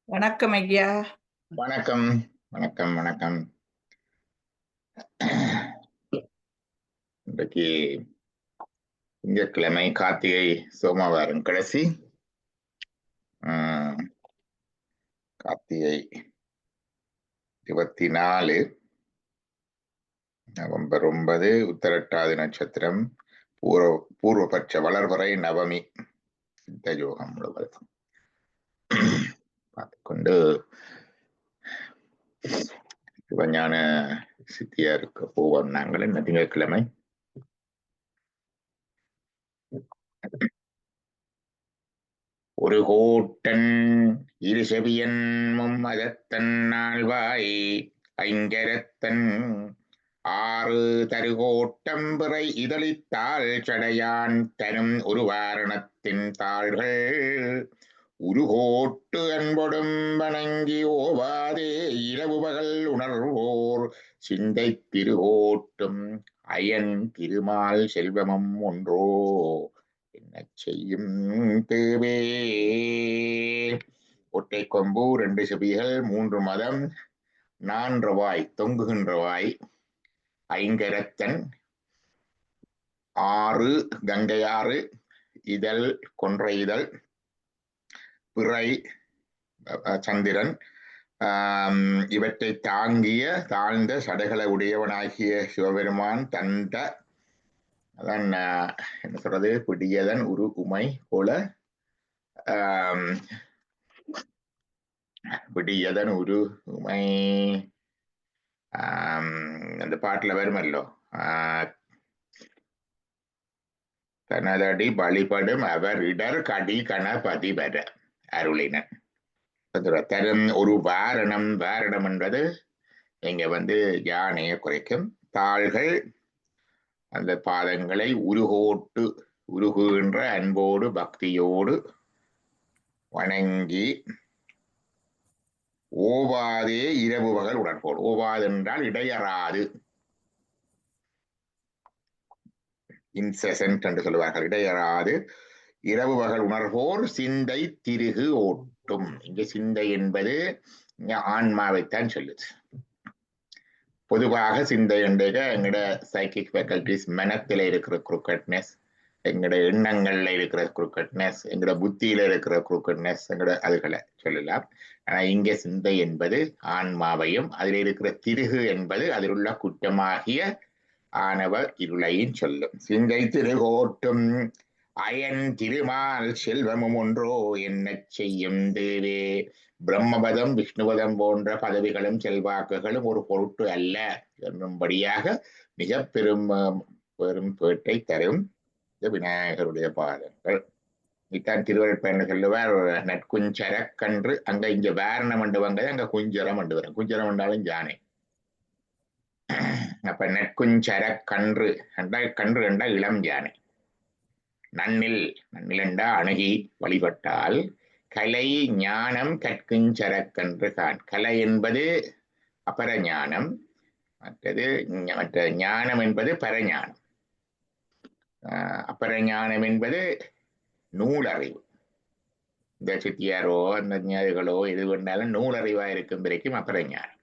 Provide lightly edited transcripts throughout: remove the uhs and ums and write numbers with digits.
வணக்கம் ஐயா. வணக்கம், வணக்கம், வணக்கம். இன்றைக்கு திங்கட்கிழமை, கார்த்திகை சோமவாரம் கடைசி. கார்த்திகை 24 நவம்பர் 9 உத்தரட்டாதி நட்சத்திரம், பூர்வபட்ச வளர்வரை நவமி சித்த யோகம் முழுவதும் பார்த்துக்கொண்டு சிவஞான சித்தியாருக்கு போவோம். நாங்கள் இந்த திங்கட்கிழமை ஒரு கோட்டன் இருசெவியன் மும்மதத்தன் நால்வாய் ஐங்கரத்தன் ஆறு தருகோட்டம்பிறை இதழித்தாள் சடையான் தரும் ஒரு வாரணத்தின் தாள்கள் உருகோட்டு அன்பொடும் வணங்கி ஓவாதே இரவு பகல் உணர்வோர் சிந்தை திருகோட்டும் அயன் திருமால் செல்வமும் ஒன்றோ என்ன செய்யும் தேவே. ஒற்றை கொம்பு, 2 செவிகள், 3 மதம், 4 வாய், தொங்குகின்ற வாய், ஐங்கரத்தன், 6 கங்கையாறு, இதழ் கொன்றை இதழ், பிறை சந்திரன், இவற்றை தாங்கிய தாழ்ந்த சடைகளை உடையவனாகிய சிவபெருமான் தந்த அதான் என்ன சொல்றது, பிடியதன் உரு உமை போல பிடியதன் உரு உமை அந்த பாட்டுல வருமல்லோ, தனதடி வழிபடும் அவர் இடர் கடி கணபதி வர அருளினன். தரும் ஒரு வாரணம். வாரணம் என்பது இங்க யானையை குறைக்கும். தாள்கள் அந்த பாதங்களை உருகோட்டு உருகுகின்ற அன்போடு பக்தியோடு வணங்கி ஓவாதே இரவு பகல் உணர்வோடு. ஓவாது என்றால் இடையறாது, இன்செசன்ட் என்று சொல்லுவார்கள். இடையறாது இரவு பகல் உணர்வோர் சிந்தை திருகு ஓட்டும். இங்க சிந்தை என்பது ஆன்மாவைத்தான் சொல்லுது. பொதுவாக சிந்தை என்றாக எங்கட சைக்கிக் ஃபேக்கல்டிஸ், மனத்துல இருக்கிற குறுக்கட்னஸ், எங்கட எண்ணங்கள்ல இருக்கிற குறுக்கட்னஸ், எங்கட புத்தியில இருக்கிற குறுக்கட்னஸ், எங்கட அதுகளை சொல்லலாம். ஆனா இங்க சிந்தை என்பது ஆன்மாவையும், அதில் இருக்கிற திருகு என்பது அதில் உள்ள குற்றமாகிய ஆணவ இருளையும் சொல்லும். சிந்தை திருகோட்டும் அயன் திருமால் செல்வமும் ஒன்றோ என்ன செய்யும் தேவே. பிரம்மபதம், விஷ்ணுபதம் போன்ற பதவிகளும் செல்வாக்குகளும் ஒரு பொருட்டு அல்ல என்னும்படியாக மிக பெரும் பேட்டை தரும் இந்த விநாயகருடைய பாதங்கள். இத்தான் திருவள்ளுவர் சொல்லுவார், நற்குஞ்சரக்கன்று. அங்க இங்க வாரணம் மண்டுவாங்க, அங்க குஞ்சரம் மண்டு வரும். குஞ்சரம் மண்டாலும் ஜானை. அப்ப நற்குஞ்சரக்கன்று என்றால், கன்று என்றால் இளம் யானை. நன்னில் நன்னிலண்டா அணுகி வழிபட்டால் கலை ஞானம் கற்குஞ்சரக்கன்று கான். கலை என்பது அபர ஞானம், மற்ற ஞானம் என்பது பரஞானம். அபர ஞானம் என்பது நூலறிவு. இந்த சித்தியாரோ அந்த ஞாதிகளோ எது வேண்டாலும் நூலறிவா இருக்கும் வரைக்கும் அபர ஞானம்.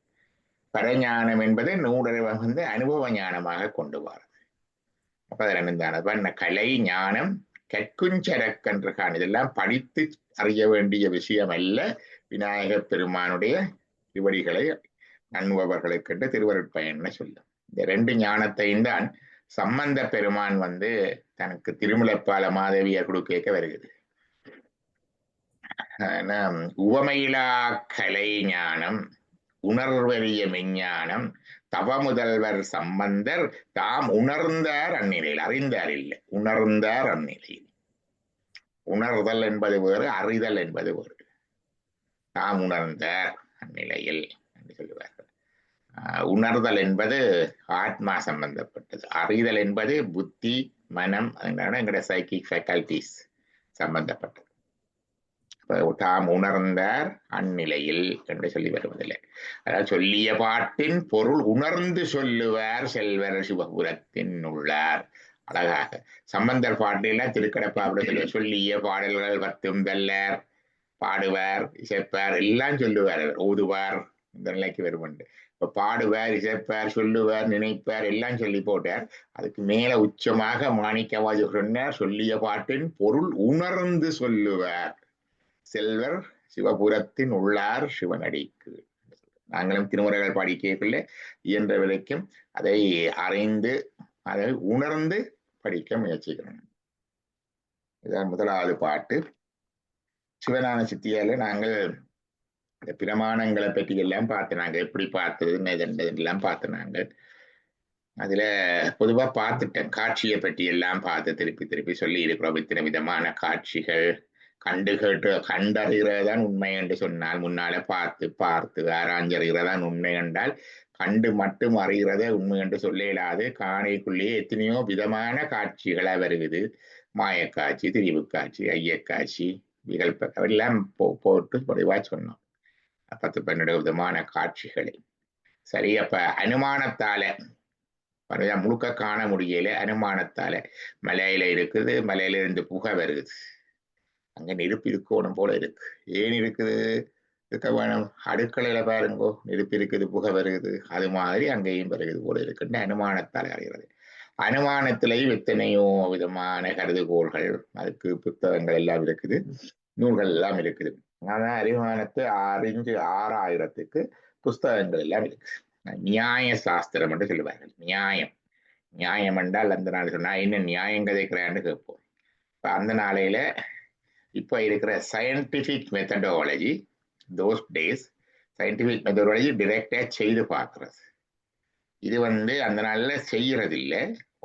பரஞானம் என்பது நூலறிவை அனுபவ ஞானமாக கொண்டு வர்றது. அப்ப அதில் கலை ஞானம் கற்குஞ்சரக்கன்று கான். இதெல்லாம் படித்து அறிய வேண்டிய விஷயம் அல்ல. விநாயகப் பெருமானுடைய திருவடிகளை நண்பவர்களுக்கு திருவருட்பயன்னு சொல்லும். இந்த 2 ஞானத்தையும் தான் சம்பந்த பெருமான் தனக்கு திருமுலைப்பால மாதவியர் கொடுக்க வருகிறது. உவமையிலா கலை ஞானம் உணர்வறிய மெஞ்ஞானம் தவ முதல்வர் சம்பந்தர் தாம் உணர்ந்தார் அந்நிலையில். அறிந்தார் இல்லை, உணர்ந்தார் அந்நிலையில். உணர்தல் என்பது வேறு, அறிதல் என்பது வேறு. தாம் உணர்ந்தார் அந்நிலையில் என்று சொல்லுவார்கள். உணர்தல் என்பது ஆத்மா சம்பந்தப்பட்டது. அறிதல் என்பது புத்தி, மனம், எங்களோட சைக்கிக் ஃபேக்கல்டிஸ் சம்பந்தப்பட்டது. தாம் உணர்ந்தார் அந்நிலையில் என்று சொல்லி வருவதில்லை. அதாவது சொல்லிய பாட்டின் பொருள் உணர்ந்து சொல்லுவார் செல்வர் சிவபுரத்தின் உள்ளார். அழகாக சம்பந்தர் பாட்டில திருக்கடப்பா அப்படி சொல்லிய பாடல்கள் வத்தும் வெல்லர் பாடுவார், இசைப்பார், எல்லாம் சொல்லுவார், ஓதுவார், இந்த நிலைக்கு வருமுண்டு. இப்ப பாடுவார், இசைப்பார், சொல்லுவார், நினைப்பார், எல்லாம் சொல்லி போட்டார். அதுக்கு மேல உச்சமாக மாணிக்கவாதி சொன்னார், சொல்லிய பாட்டின் பொருள் உணர்ந்து சொல்லுவார் செல்வர் சிவபுரத்தின் உள்ளார் சிவனடிக்கு. நாங்களும் திருமுறைகள் பாடி கேட்கல, இயன்ற விலைக்கும் அதை அறிந்து அதை உணர்ந்து படிக்க முயற்சிக்கிறோம். இதான் முதலாவது பாட்டு. சிவஞான சித்தியால நாங்கள் இந்த பிரமாணங்களை பற்றி எல்லாம் பார்த்தினாங்க, எப்படி பார்த்ததுன்னு எல்லாம் பார்த்தினாங்க. அதுல பொதுவா பார்த்துட்டேன், காட்சியை பற்றி எல்லாம் பார்த்து திருப்பி திருப்பி சொல்லி இருக்கிறோம். இத்தனை விதமான காட்சிகள் கண்டு கேட்டு கண்டறிகிறதான் உண்மை என்று சொன்னால், முன்னால பார்த்து பார்த்து ஆராய்ஞ்சறிகிறதான் உண்மை என்றால், கண்டு மட்டும் அறிகிறத உண்மை என்று சொல்ல இயலாது. காணைக்குள்ளேயே எத்தனையோ விதமான காட்சிகளா வருகிறது. மாயக்காட்சி, திரிவு காட்சி, ஐயக்காட்சி, விகல்ப எல்லாம் போட்டு பொதுவா சொன்னோம். 10-12 விதமான காட்சிகளை. சரி, அப்ப அனுமானத்தால முழுக்க காண முடியல, அனுமானத்தால மலையில இருக்குது, மலையில இருந்து புகை வருது, அங்க நெருப்பு இருக்கணும் போல இருக்கு. ஏன் இருக்குது? இருக்க வேணும். அடுக்கலையில பாருங்கோ, நெருப்பு இருக்குது, புகை வருகிறது, அது மாதிரி அங்கேயும் வருகிறது போல இருக்குன்னு அனுமானத்தால் அறிகிறது. அனுமானத்திலேயும் எத்தனையோ விதமான கருதுகோள்கள், அதுக்கு புத்தகங்கள் எல்லாம் இருக்குது, நூல்கள் எல்லாம் இருக்குது. அதான் அனுமானத்தை அறிஞ்சு 6000க்கு புஸ்தகங்கள் எல்லாம் இருக்கு. நியாய சாஸ்திரம் என்று சொல்லுவார்கள். நியாயம், நியாயம் என்றால் அந்த நாள் சொன்னா என்ன நியாயம் கதைக்கிறான்னு கேட்போம். இப்ப அந்த நாளையில இப்போ இருக்கிற scientific methodology, those days scientific methodology டிரெக்டா செய்து பார்க்கறது. இது அந்த நாள்ல செய்யறது இல்லை,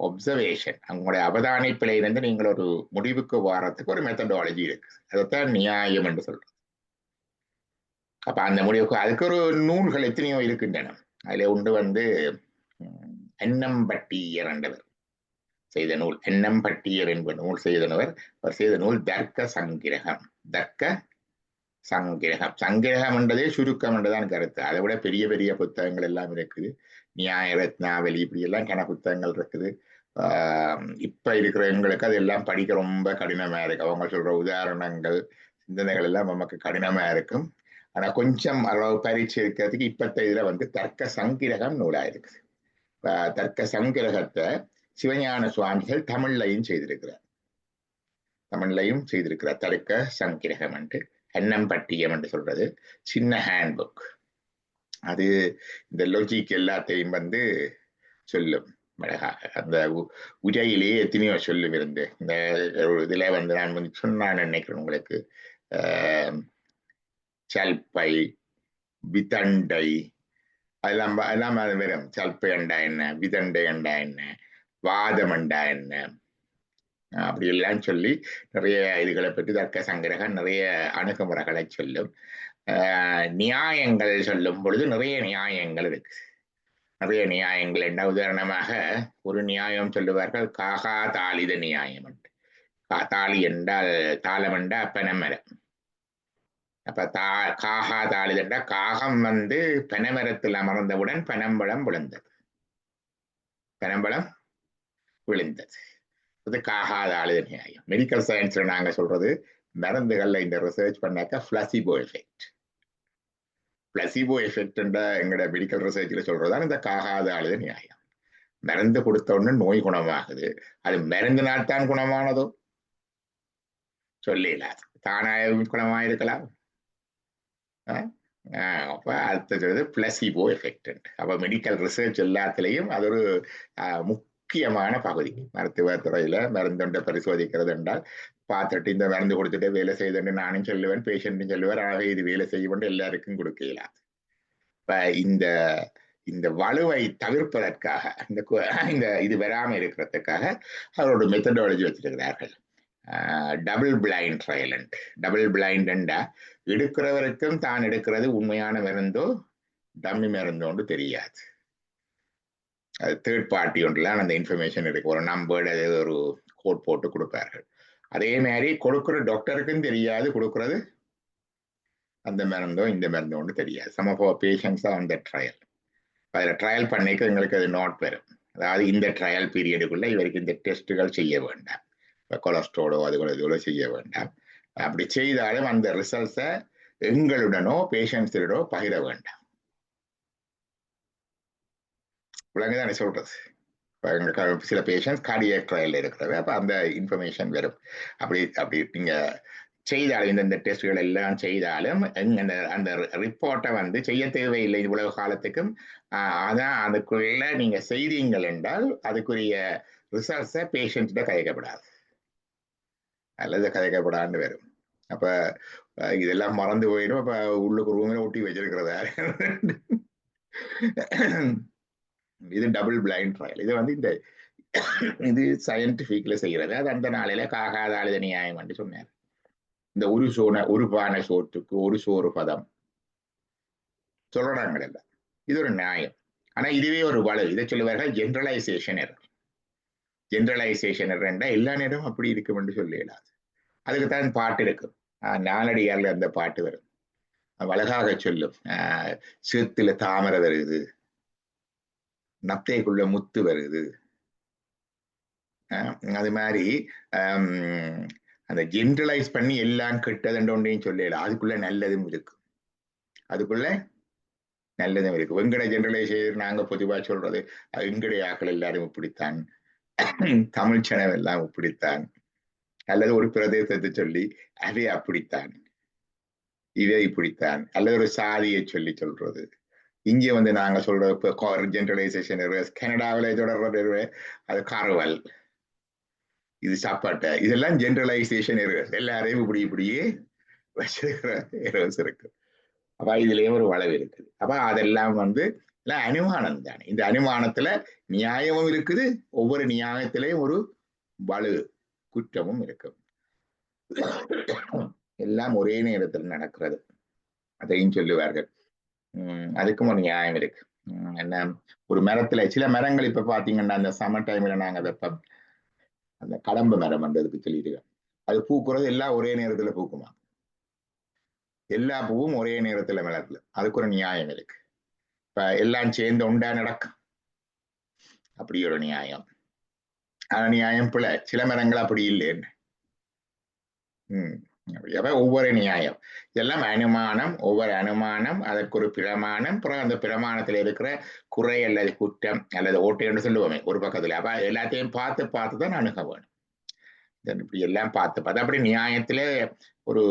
ஒப்சர்வேஷன், அவங்களுடைய அவதானிப்பில இருந்து நீங்கள் ஒரு முடிவுக்கு வாரத்துக்கு ஒரு மெத்தடாலஜி இருக்கு. அதைத்தான் நியாயம் என்று சொல்றது. அப்ப அந்த முடிவுக்கு அதுக்கு ஒரு நூல்கள் எத்தனையோ இருக்கின்றன. அதுல ஒன்று எண்ணம்பட்டியர் என்றவர் செய்த நூல். எண்ணம்பட்டியர் என்ப நூல் செய்தனவர். அவர் செய்த நூல் தர்க்க சங்கிரகம். தர்க்க சங்கிரகம், சங்கிரகம் என்றதே சுருக்கம் என்றுதான் கருத்து. அதை விட பெரிய பெரிய புத்தகங்கள் எல்லாம் இருக்குது. நியாய ரத்னாவலி, இப்படி எல்லாம் கன புத்தகங்கள் இருக்குது. இப்ப இருக்கிற எங்களுக்கு அதெல்லாம் படிக்க ரொம்ப கடினமா இருக்கு. அவங்க சொல்ற உதாரணங்கள், சிந்தனைகள் எல்லாம் நமக்கு கடினமா இருக்கும். ஆனா கொஞ்சம் அளவு பரீட்சை இருக்கிறதுக்கு இப்பத்த இதுல தர்க்க சங்கிரகம் நூலா இருக்குது. தர்க்க சங்கிரகத்தை சிவஞான சுவாமிகள் தமிழ்லையும் செய்திருக்கிறார். தர்க்க சங்கிரகம் என்று, எண்ணம்பட்டியம் என்று சொல்றது சின்ன ஹேண்ட் புக். அது இந்த லொஜிக் எல்லாத்தையும் சொல்லும் அழகாக. அந்த உரையிலேயே எத்தனையோ சொல்லும் இருந்து. இந்த இதுல நான் சொன்னான்னு நினைக்கிறேன் உங்களுக்கு. சல்பை, விதண்டை, அதெல்லாம் வரும். சல்பை அண்டா என்ன, விதண்டை அண்டா என்ன, வாதம் அண்டா என்ன, அப்படி எல்லாம் சொல்லி நிறைய இதுகளை பற்றி தர்க்க சங்கிரகம் நிறைய அணுகுமுறைகளை சொல்லும். நியாயங்கள் சொல்லும் பொழுது நிறைய நியாயங்கள் இருக்கு. நிறைய நியாயங்கள் என்ன, உதாரணமாக ஒரு நியாயம் சொல்லுவார்கள், காகா தாளித நியாயம். தாளி என்றால் தாளம் என்றால் பனைமரம். அப்ப காகா தாளித என்றால் காகம் பனைமரத்தில் அமர்ந்தவுடன் பனம்பழம் விழுந்தது. பனம்பழம் விழுந்தது. அது காகாத ஆளுத நியாயம். மெடிக்கல் சயின்ஸ்ல நாங்க சொல்றது, மருந்துகள்ல இந்த ரிசர்ச் பண்ணாக்க பிளசிபோ எஃபெக்ட். பிளசிபோ எஃபெக்ட் எங்கட மெடிக்கல் ரிசர்ச்ல சொல்றதுதான் இந்த காகாத ஆளுத நியாயம். மருந்து கொடுத்த உடனே நோய் குணமாகுது. அது மருந்தினால் தான் குணமானதோ சொல்லலாது, தானாய குணமாயிருக்கலாம். அப்ப அடுத்தது பிளசிபோ எஃபெக்ட். அப்ப மெடிக்கல் ரிசர்ச் எல்லாத்திலையும் அது ஒரு முக்கியமான பகுதி. மருத்துவ துறையில மருந்துண்டை பரிசோதிக்கிறது என்றால் பார்த்துட்டு இந்த மருந்து கொடுத்துட்டு வேலை செய்துன்னு நானும் சொல்லுவேன், பேஷண்ட்டும் சொல்லுவார். ஆக இது வேலை செய்ய எல்லாருக்கும் கொடுக்க இயலாது. இப்ப இந்த வலுவை தவிர்ப்பதற்காக, இந்த இது வராம இருக்கிறதுக்காக அவரோட மெத்தடாலஜி வச்சிருக்கிறார்கள். Double blind trial. Double blind எடுக்கிறவருக்கும் தான் எடுக்கிறது உண்மையான மருந்தோ டம்மி மருந்தோன்னு தெரியாது. அது தேர்ட் பார்ட்டி ஒன்றுல அந்த இன்ஃபர்மேஷன் இருக்கு. ஒரு நம்பர், அது ஒரு கோட் போட்டு கொடுப்பார்கள். அதே மாதிரி கொடுக்குற டாக்டருக்கும் தெரியாது கொடுக்கறது அந்த மருந்தோ இந்த மருந்தோன்னு தெரியாது. Some of our patients on the trial. அதில் ட்ரையல் பண்ணிக்க எங்களுக்கு அது நோட் வரும். அதாவது இந்த ட்ரையல் பீரியடுக்குள்ள இவருக்கு இந்த டெஸ்ட்டுகள் செய்ய வேண்டாம், கொலஸ்ட்ராலோ அதுகளோ இதுகளோ செய்ய வேண்டாம், அப்படி செய்தாலும் அந்த ரிசல்ட்ஸை எங்களுடனோ பேஷண்ட்ஸுடனோ பகிர வேண்டாம். விளங்குதானே சொல்றது? சில பேஷண்ட்ஸ் கார்டியாக் ட்ரையல் இருக்கிறது, அப்ப அந்த இன்ஃபர்மேஷன் வரும். அப்படி நீங்க செய்தாலும் இந்த டெஸ்ட்கள் எல்லாம் செய்தாலும் அந்த ரிப்போர்ட்டை வந்து செய்ய தேவையில்லை இவ்வளவு காலத்துக்கும். அதான் அதுக்குள்ள நீங்க செய்தீங்கள் என்றால் அதுக்குரிய ரிசல்ட்ஸை பேஷண்ட்கிட்ட கதைக்கப்படாது அல்லது கதைக்கப்படான்னு வரும். அப்ப இதெல்லாம் மறந்து போயிடும். அப்ப உள்ளுக்கு ரூமில் ஒட்டி வச்சிருக்கிறதா இது டபுள் பிளைண்ட் ட்ரையல். இது வந்து இது சயின்டிபிக்ல செய்யறது. அது அந்த நாளையில காகாத ஆளுத நியாயம் என்று சொன்னார். இந்த ஒரு பானை சோற்றுக்கு ஒரு சோறு பதம் சொல்றாங்க. இது ஒரு நியாயம். ஆனா இதுவே ஒரு வலு. இதை சொல்லுவார்கள் ஜென்ரலைசேஷன் எரர். ஜென்ரலைசேஷன் எரர்ண்டா எல்லா நேரமும் அப்படி இருக்கும் என்று சொல்லிடாது. அதுக்குத்தான் பாட்டு இருக்கும். நாலடியார்ல அந்த பாட்டு வரும். அழகாக சொல்லும். சேத்துல தாமரை வருது, நத்தைக்குள்ள முத்து வருது. அது மாதிரி அந்த ஜென்ரலைஸ் பண்ணி எல்லாம் கெட்டதுன்னு சொல்லிடலாம். அதுக்குள்ள நல்லதும் இருக்கு. அதுக்குள்ள நல்லதும் இருக்கு. வெங்கட ஜென்ரலைசேஷன் நாங்க பொதுவா சொல்றது எங்கடைய ஆக்கள் எல்லாரும் இப்படித்தான், தமிழ் சனம் எல்லாம் இப்படித்தான், அல்லது ஒரு பிரதேசத்தை சொல்லி அதே அப்படித்தான், இதை இப்படித்தான், அல்லது ஒரு சாதியை சொல்லி சொல்றது. இங்கே வந்து நாங்க சொல்ற ஜென்ரலைசேஷன் கனடாவில தொடர்றது அது கார்வல், இது சாப்பாட்டை, இதெல்லாம் ஜென்ரலைசேஷன் எல்லாரையும் இப்படியே வச்சிருக்கிற இருக்கு. அப்ப இதுலயும் ஒரு வளவு இருக்குது. அப்ப அதெல்லாம் வந்து அனுமானம் தானே. இந்த அனுமானத்துல நியாயமும் இருக்குது, ஒவ்வொரு நியாயத்திலையும் ஒரு வலு குற்றமும் இருக்கு. எல்லாம் ஒரே நேரத்தில் நடக்கிறது அதையும் சொல்லுவார்கள். அதுக்கும் ஒரு நியாயம் இருக்கு. என்ன, ஒரு மரத்துல சில மரங்கள் இப்ப பாத்தீங்கன்னா அந்த சம்மர் டைம்ல நாங்க வெப்பம் அந்த கடம்பு மரம் வந்ததுக்கு சொல்லிடுவேன். அது பூக்குறது எல்லாம் ஒரே நேரத்துல பூக்குமா? எல்லா பூவும் ஒரே நேரத்துல மலர்ல. அதுக்கு ஒரு நியாயம் இருக்கு. இப்ப எல்லாம் சேர்ந்து உண்டா நடக்கும், அப்படி ஒரு நியாயம். அந்த நியாயம் பிள்ளை. சில மரங்கள் அப்படி இல்லைன்னு. ஒவ்வொரு நியாயம் இதெல்லாம் அனுமானம். ஒவ்வொரு அனுமானம் அதற்கு ஒரு பிரமாணம். அப்புறம் அந்த பிரமாணத்துல இருக்கிற குறை அல்லது குற்றம் அல்லது ஓட்டைன்னு சொல்லுவோமே ஒரு பக்கத்துல. அப்ப எல்லாத்தையும் பார்த்து தான் அணுக வேணும். இப்படி எல்லாம் பார்த்து அப்படி நியாயத்திலே ஒரு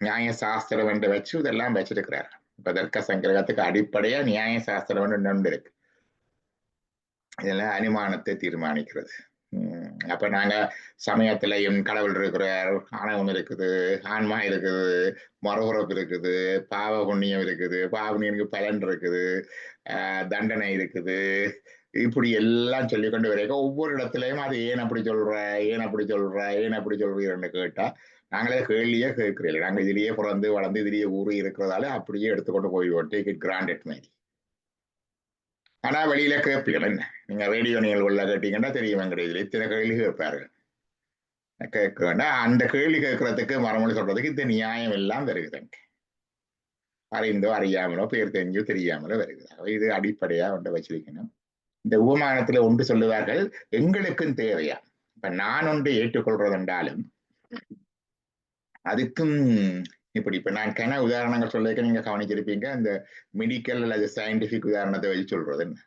நியாய சாஸ்திரம் என்று வச்சு இதெல்லாம் வச்சிருக்கிறார். இப்ப தர்க்க சங்கிரகத்துக்கு அடிப்படையா நியாய சாஸ்திரம் ஒன்று இருக்கு. இதெல்லாம் அனுமானத்தை தீர்மானிக்கிறது. அப்ப நாங்க சமயத்திலையும் கடவுள் இருக்கிறார், ஆணவம் இருக்குது, ஆன்மா இருக்குது, மறுபுறப்பு இருக்குது, பாவ புண்ணியம் இருக்குது, பாவ புண்ணியனுக்கு பலன் இருக்குது, தண்டனை இருக்குது, இப்படி எல்லாம் சொல்லி கொண்டு வரைக்கும் ஒவ்வொரு இடத்துலயும் அது ஏன் அப்படி சொல்றீங்கன்னு கேட்டா நாங்களே கேள்வியே கேட்கிறீங்க. நாங்க இதுலயே பிறந்து வளர்ந்து இதுலயே ஊறி இருக்கிறதால அப்படியே எடுத்துக்கொண்டு போயிடுவோம், டேக் இட் கிராண்டட் மாதிரி. ஆனா வெளியில கேட்பீங்க. என்ன நீங்க ரேடியோ நிகழ்வுல கேட்டீங்கன்னா தெரியும், இதுல இத்தனை கேள்வி கேட்பார்கள். கேட்க வேண்டாம். அந்த கேள்வி கேட்கறதுக்கு மறுமொழி சொல்றதுக்கு இந்த நியாயம் எல்லாம் வருகுதுங்க. அறிந்தோ அறியாமலோ பேர் தெரிஞ்சோ தெரியாமலோ வருகுது. இது அடிப்படையா ஒன்றை வச்சிருக்கணும். இந்த உபமானத்துல ஒன்று சொல்லுவார்கள், எங்களுக்கும் தேவையா. இப்ப நான் ஒன்று ஏற்றுக்கொள்றது என்றாலும் அதுக்கும் இப்ப நான் உதாரணங்கள் சொல்லிக்க நீங்க கவனிச்சிருப்பீங்க. இந்த மெடிக்கல் அல்லது சயின்டிபிக் உதாரணத்தை வச்சு சொல்றது என்ன.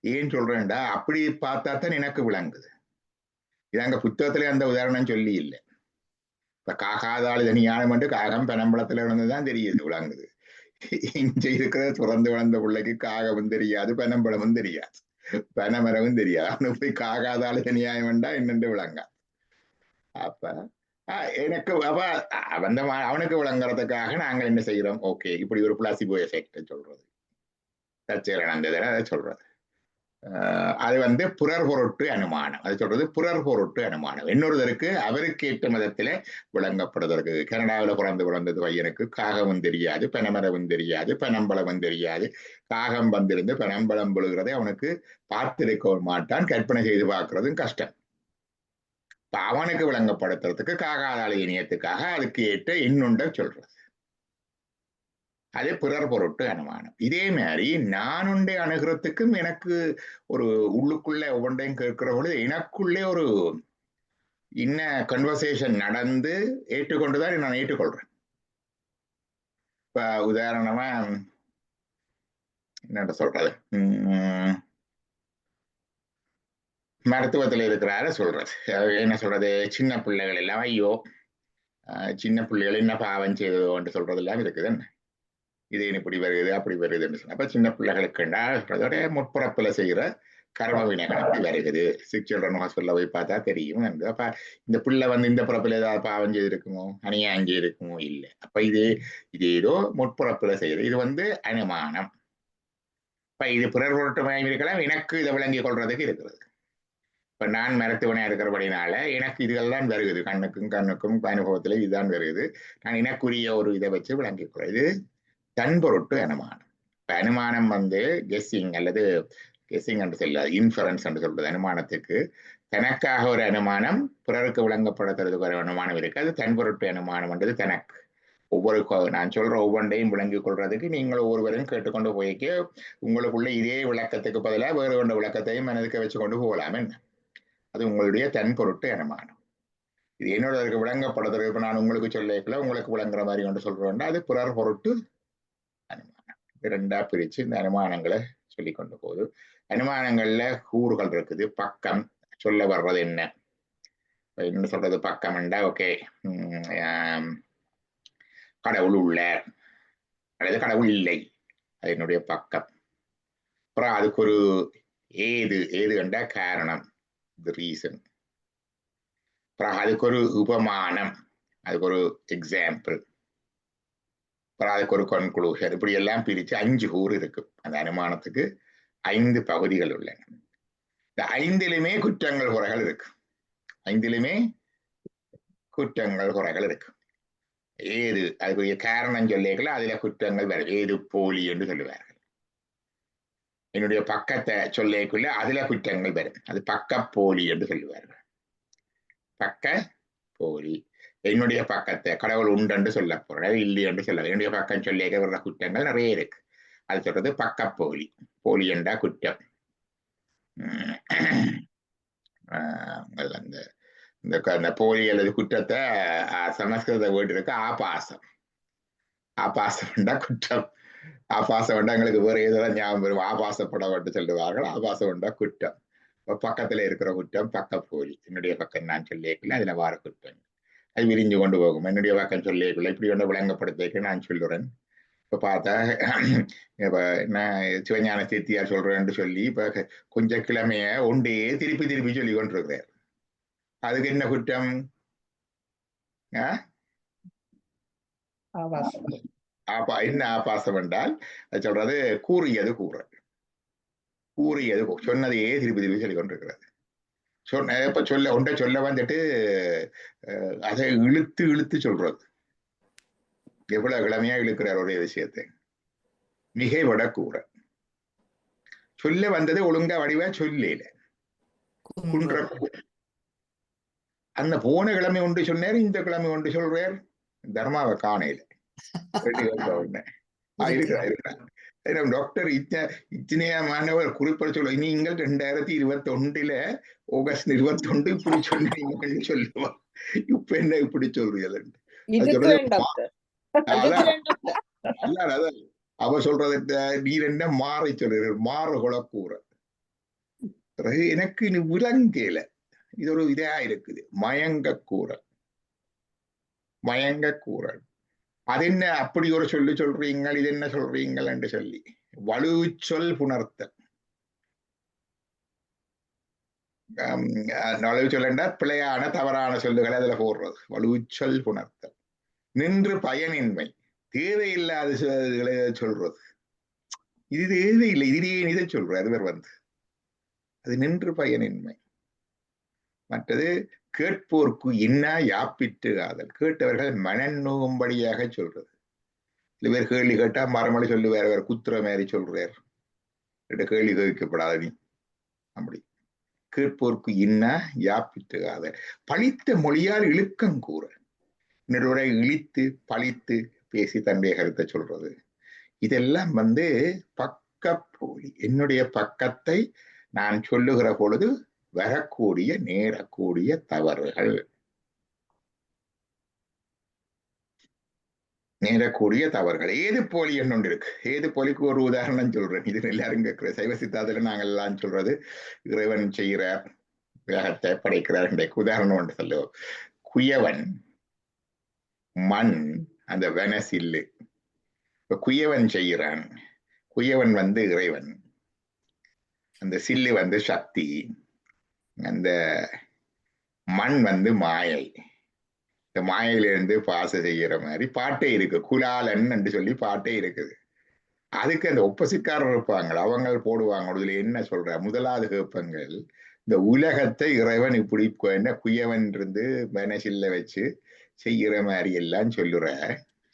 ஏன் சொல்றேன்டா, அப்படி பார்த்தா தான் எனக்கு விளங்குது. இதாங்க புத்தகத்துல அந்த உதாரணம் சொல்லி இல்லை. இப்ப காகாதாள் தனியானம் என்று காகம் பெனம்பளத்துல இருந்துதான் தெரியுது, விளங்குது. இங்க இருக்கிற துறந்து வளர்ந்த பிள்ளைக்கு காகமும் தெரியாது, பெனம்பளமும் தெரியாது, பெனமரமும் தெரியாது. அவனுக்கு போய் காகாதாள் தனியாயம் வேண்டா என்னென்று விளங்க. அப்ப எனக்கு அவனுக்கு விளங்குறதுக்காக நாங்கள் என்ன செய்யறோம், ஓகே இப்படி ஒரு பிளாசிபோ எஃபெக்ட் சொல்றது, தற்செயலானதை அதை சொல்றது. அது வந்து புறர் பொருட்டு அனுமானம். அது சொல்றது புறர் பொருட்டு அனுமானம். இன்னொருத்தருக்கு அவருக்கு ஏற்ற மதத்துல விளங்கப்படுவதற்கு. கனடாவில் பிறந்து வளர்ந்தது பையனுக்கு காகமும் தெரியாது, பெனமரமும் தெரியாது, பெனம்பளமும் தெரியாது. காகம் வந்திருந்து பெனம்பளம் பொழுகிறதை அவனுக்கு பார்த்திருக்க மாட்டான், கற்பனை செய்து பார்க்கறதும் கஷ்டம். அவனுக்கு விளங்கப்படுத்துறதுக்கு காகாதாள இணையத்துக்காக அதுக்கு ஏற்ற இன்னொண்ட சொல்றது. அது பிறர் பொருட்டு அனுமானம். இதே மாதிரி நான் ஒன்றை அணுகிறதுக்கும் எனக்கு ஒரு உள்ளுக்குள்ள ஒவ்வொன்றையும் கேட்கிற பொழுது எனக்குள்ளே ஒரு இன்ன கன்வர்சேஷன் நடந்து ஏற்றுக்கொண்டுதான் நான் ஏற்றுக்கொள்றேன். இப்ப உதாரணமா என்ன சொல்றது, மருத்துவத்தில் இருக்கிறார சொல்றது, என்ன சொல்றது, சின்ன பிள்ளைகள் எல்லாம் ஐயோ சின்ன பிள்ளைகள் என்ன பாவம் செய்ததோன்னு சொல்றது எல்லாம் இருக்குது. இது இப்படி வருது அப்படி வருதுன்னு சொன்ன அப்ப சின்ன பிள்ளைகளுக்குண்டா சொல்றதோட முற்புறப்புல செய்கிற கர்ம வினைகளுக்கு வருகிறது. சிக் சில்ட்ரன் ஹாஸ்பிட்டல்ல போய் பார்த்தா தெரியும். அப்ப இந்த பிள்ளை வந்து இந்த புறப்புல ஏதாவது பாவம் செய்திருக்குமோ, அநியாயம் செய்திருக்குமோ இல்லை. அப்ப இது ஏதோ முற்புறப்புல செய்யுது. இது வந்து அனுமானம். இப்ப இது பிறர் பொருட்டமாயும் இருக்கலாம், எனக்கு இதை விளங்கிக் கொள்றதுக்கு இருக்கிறது. இப்ப நான் மருத்துவனா இருக்கிறபடினால எனக்கு இதுகள்லாம் வருகிறது, கண்ணுக்கும் அனுபவத்துல இதுதான் வருகிறது. நான் எனக்குரிய ஒரு இதை வச்சு விளங்கிக் கொள்றேன். இது தன் பொருட்டு அனுமானம். இப்ப அனுமானம் வந்து கெஸ்ஸிங் அல்லது கெஸ்ஸிங் என்று சொல்ல இன்ஃபரன்ஸ் என்று சொல்றது. அனுமானத்துக்கு தனக்காக ஒரு அனுமானம், பிறருக்கு விளங்கப்படுத்துறதுக்கு ஒரு அனுமானம் இருக்கு. அது தன் பொருட்டு அனுமானம் என்றது தனக்கு. ஒவ்வொரு நான் சொல்ற ஒவ்வொன்றையும் விளங்கிக் கொள்றதுக்கு நீங்கள் ஒவ்வொருவரையும் கேட்டுக்கொண்டு போய்க்கு உங்களுக்குள்ள இதே விளக்கத்துக்கு பதிலாக வேறு கொண்ட விளக்கத்தையும் மனதுக்கு வச்சு கொண்டு போகலாம். என்ன அது உங்களுடைய தன் பொருட்டு அனுமானம். இது என்னோட விளங்கப்படுத்துறது. இப்ப நான் உங்களுக்கு சொல்லல உங்களுக்கு விளங்குற மாதிரி கொண்டு சொல்றேன், அது பிறர் பொருட்டு அனுமானம். இரண்டா பிரிச்சு இந்த அனுமானங்களை சொல்லி கொண்டு போகுது. அனுமானங்கள்ல கூறுகள் இருக்குது. பக்கம் சொல்ல வர்றது என்ன சொல்றது, பக்கம் என்றா ஓகே கடவுள் உள்ளார் அல்லது கடவுள் இல்லை, அது என்னுடைய பக்கம். அப்புறம் அதுக்கு ஒரு ஏது என்ற காரணம், ரீசன். அப்புறம் அதுக்கு ஒரு உபமானம், அதுக்கு ஒரு எக்ஸாம்பிள், அப்புறம் அதுக்கு ஒரு கன்க்ளூஷன். இப்படி எல்லாம் பிரிச்சு 5 கூறு இருக்கு. அந்த அனுமானத்துக்கு 5 பகுதிகள் உள்ளன. இந்த 5லுமே குற்றங்கள் குறைகள் இருக்கு. 5லுமே குற்றங்கள் குறைகள் இருக்கு. ஏது அதுக்குரிய காரணம் சொல்லிக்கல, அதுல குற்றங்கள் வரும். ஏது போலி என்று சொல்லுவார்கள். என்னுடைய பக்கத்தை சொல்லிக்குள்ள அதுல குற்றங்கள் வரும். அது பக்க போலி என்று சொல்லுவார்கள். பக்க போலி. என்னுடைய பக்கத்தை கடவுள் உண்டு என்று சொல்ல போறேன், இல்லை என்று சொல்ல, என்னுடைய பக்கம் சொல்லிக்க வர்ற குற்றங்கள் நிறைய இருக்கு. அது சொல்றது பக்க போலி. போலி என்றா குற்றம். அந்த போலி அல்லது குற்றத்தை சமஸ்கிருத வேர்டு இருக்கு ஆபாசம். ஆபாசம் என்றா குற்றம். ஆபாசம் என்றா எங்களுக்கு வேற ஏதெல்லாம் ஞாபகம் வரும். ஆபாசப்படம் என்று சொல்லுவார்கள். ஆபாசம் என்றா குற்றம். பக்கத்துல இருக்கிற குற்றம் பக்க போலி. என்னுடைய பக்கம் நான் சொல்லியிருக்கல, அதுல வார குற்றம் அது விரிஞ்சு கொண்டு போகும். என்னுடைய பக்கம் சொல்லியிருக்கல, இப்படி ஒன்று விளங்கப்படுத்த நான் சொல்லுறேன். இப்ப பார்த்தா இப்ப நான் சிவஞான சித்தியார் சொல்றேன்னு சொல்லி இப்ப கொஞ்சம் கிழமைய ஒன்றே திருப்பி திருப்பி சொல்லி கொண்டிருக்கிறார். அதுக்கு என்ன குற்றம்? என்ன ஆபாசம் என்றால் அது சொல்றது கூறியது சொன்னதையே திருப்பி திருப்பி சொல்லி கொண்டிருக்கிறது. இப்ப ஒன்றை சொல்ல வந்துட்டு அதை இழுத்து சொல்றது. எவ்வளவு இளமையா இழுக்கிறார் ஒரே விஷயத்தை. மிகைவிட கூற சொல்ல வந்தது ஒழுங்கா வடிவா சொல்லல, குன்ற. அந்த போன கிழமை ஒன்று சொன்னார், இந்த கிழமை ஒன்று சொல்றார். தர்மாவை காணையில டாக்டர் இத்தனையா மாணவர் குறிப்பிட சொல்ல, நீங்கள் 2021 ஆகஸ்ட் 21 இப்படி சொன்னீங்கன்னு சொல்லுவா. இப்ப என்ன இப்படி சொல்றீங்க? அவ சொல்றத நீர் என்ன மாறி சொல்ற, மாறு குலக்கூற. எனக்கு விலங்கேல இது ஒரு இதா இருக்குது. மயங்க கூறல். அது என்ன அப்படி ஒரு சொல்றீங்க, இது என்ன சொல்றீங்கள் என்று சொல்லி வலுச்சொல் புணர்த்தல். வலுச்சொல் என்றால் பிழையான தவறான சொல்லுகளை அதுல போடுறது. வலுச்சொல் புணர்த்தல். நின்று பயனின்மை, தேவையில்லாத சொல்றது. இது தேவையில்லை, இதுலேயே இதை சொல்றாரு இவர் அது நின்று பயனின்மை. மற்றது கேட்போர்க்கு என்ன யாப்பிட்டு ஆதல், கேட்டவர்கள் மனநோகும்படியாக சொல்றது. இவர் கேள்வி கேட்டா மறுமொழி சொல்லுவார், அவர் குத்துற மாதிரி சொல்றார், கேள்வி கேட்கப்படாத நீ அப்படி. கேட்போர்க்கு என்ன யாப்பிட்டு ஆதல், பழித்த மொழியால் இழுக்கம் கூற. இன்னொரு இழித்து பழித்து பேசி தன்னுடைய கருத்தை சொல்றது. இதெல்லாம் பக்க போலி. என்னுடைய பக்கத்தை நான் சொல்லுகிற பொழுது வரக்கூடிய நேரக்கூடிய தவறுகள். நேரக்கூடிய தவறுகள். ஏது போலி ஒன்று இருக்கு. ஏது போலிக்கு ஒரு உதாரணம் சொல்றேன். இது எல்லாரும் கேட்கிற சைவ சித்தாந்தத்துல நாங்கள் எல்லாம் சொல்றது இறைவன் செய்கிற உலகத்தை படைக்கிறார். உதாரணம் ஒன்று சொல்லுவோம். குயவன் மண் அந்த வெனசில்லு. இப்ப குயவன் செய்கிறான். குயவன் இறைவன், அந்த சில்லு சக்தி, அந்த மண் மாயை. இந்த மாயையிலிருந்து பாச செய்கிற மாதிரி பாட்டே இருக்கு. குலாலன் என்று சொல்லி பாட்டே இருக்குது. அதுக்கு அந்த ஒப்பசிக்காரர் இருப்பாங்க, அவங்க போடுவாங்க. இதுல என்ன சொல்ற முதலாவது கேப்பங்கள், இந்த உலகத்தை இறைவன் இப்படி என்ன குயவன் இருந்து மனசில்ல வச்சு செய்கிற மாதிரி எல்லாம் சொல்லுற.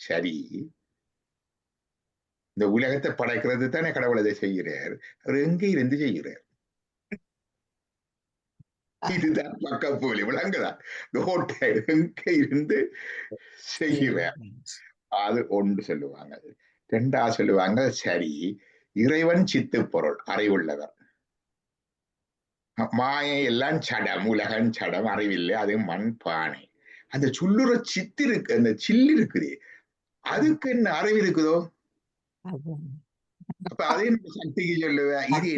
சரி, இந்த உலகத்தை படைக்கிறது தானே கடவுள் அதை செய்கிறார். அவர் எங்க இருந்து செய்கிறார்? இதுதான் பக்க போலி. விளங்குதா? எங்க இருந்து செய்கிறார்? அது ஒன்று சொல்லுவாங்க. ரெண்டாவது சொல்லுவாங்க, சரி இறைவன் சித்து பொருள், அறிவுள்ளவர். மாயை எல்லாம் சடம், உலகன் சடம், அறிவில்லை, அது மண் பானை. அந்த சொல்லுற சித்து இருக்கு, அந்த சில்லு இருக்குது, அதுக்கு என்ன அறிவு இருக்குதோ? அப்ப அதையும் சக்திக்கு சொல்லுவேன். இது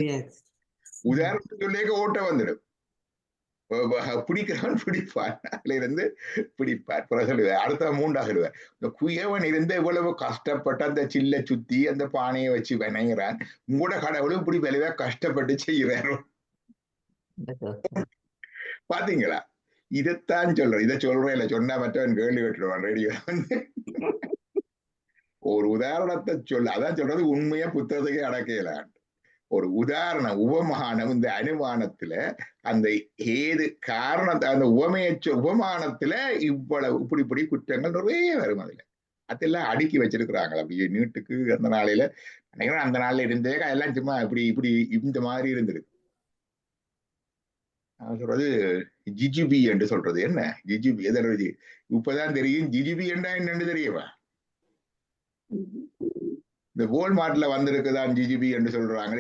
உதாரணத்துக்கு சொல்லிக்க ஓட்ட வந்துடும். பிடிக்கிறவன் பிடிப்பான், அதுல இருந்து பிடிப்பார். சொல்லுவேன். அடுத்த மூண்டா சொல்லுவேன், இந்த குயவன் இருந்து எவ்வளவு கஷ்டப்பட்டு அந்த சில்ல சுத்தி அந்த பானையை வச்சு வினைகிறான். உங்களோட கடவுளும் இப்படி விளைவா கஷ்டப்பட்டு செய்கிறார். பாத்தீங்களா? இதைத்தான் சொல்றேன். இதை சொல்றேன் இல்ல, சொன்னா மற்றவன் கேள்வி விட்டுருவான் ரேடியோ. ஒரு உதாரணத்தை சொல்ல, அதான் சொல்றது, உண்மையா புத்தகத்துக்கே அடக்கலான். ஒரு உதாரணம், உபமானம். இந்த அனுமானத்துல அந்த ஏது காரணம், அந்த உபமானத்துல இவ்வளவு இப்படி குற்றங்கள் நிறைய வரும். அதுல அதெல்லாம் அடுக்கி வச்சிருக்கிறாங்க அப்படியே நீட்டுக்கு. அந்த நாளையில நினைக்கிறேன், அந்த நாள்ல இருந்தே எல்லாம் சும்மா இப்படி இந்த மாதிரி இருந்திருக்கு. சொல்றது ஜிஜிபி என்று சொல்றது என்ன? ஜிஜிபி எதற்கு இப்பதான் தெரியும். ஜிஜிபி என்றா என்னன்னு தெரியுமா? இந்த வால்மார்ட்ல வந்திருக்குதான் ஜிஜிபி என்று சொல்றாங்க.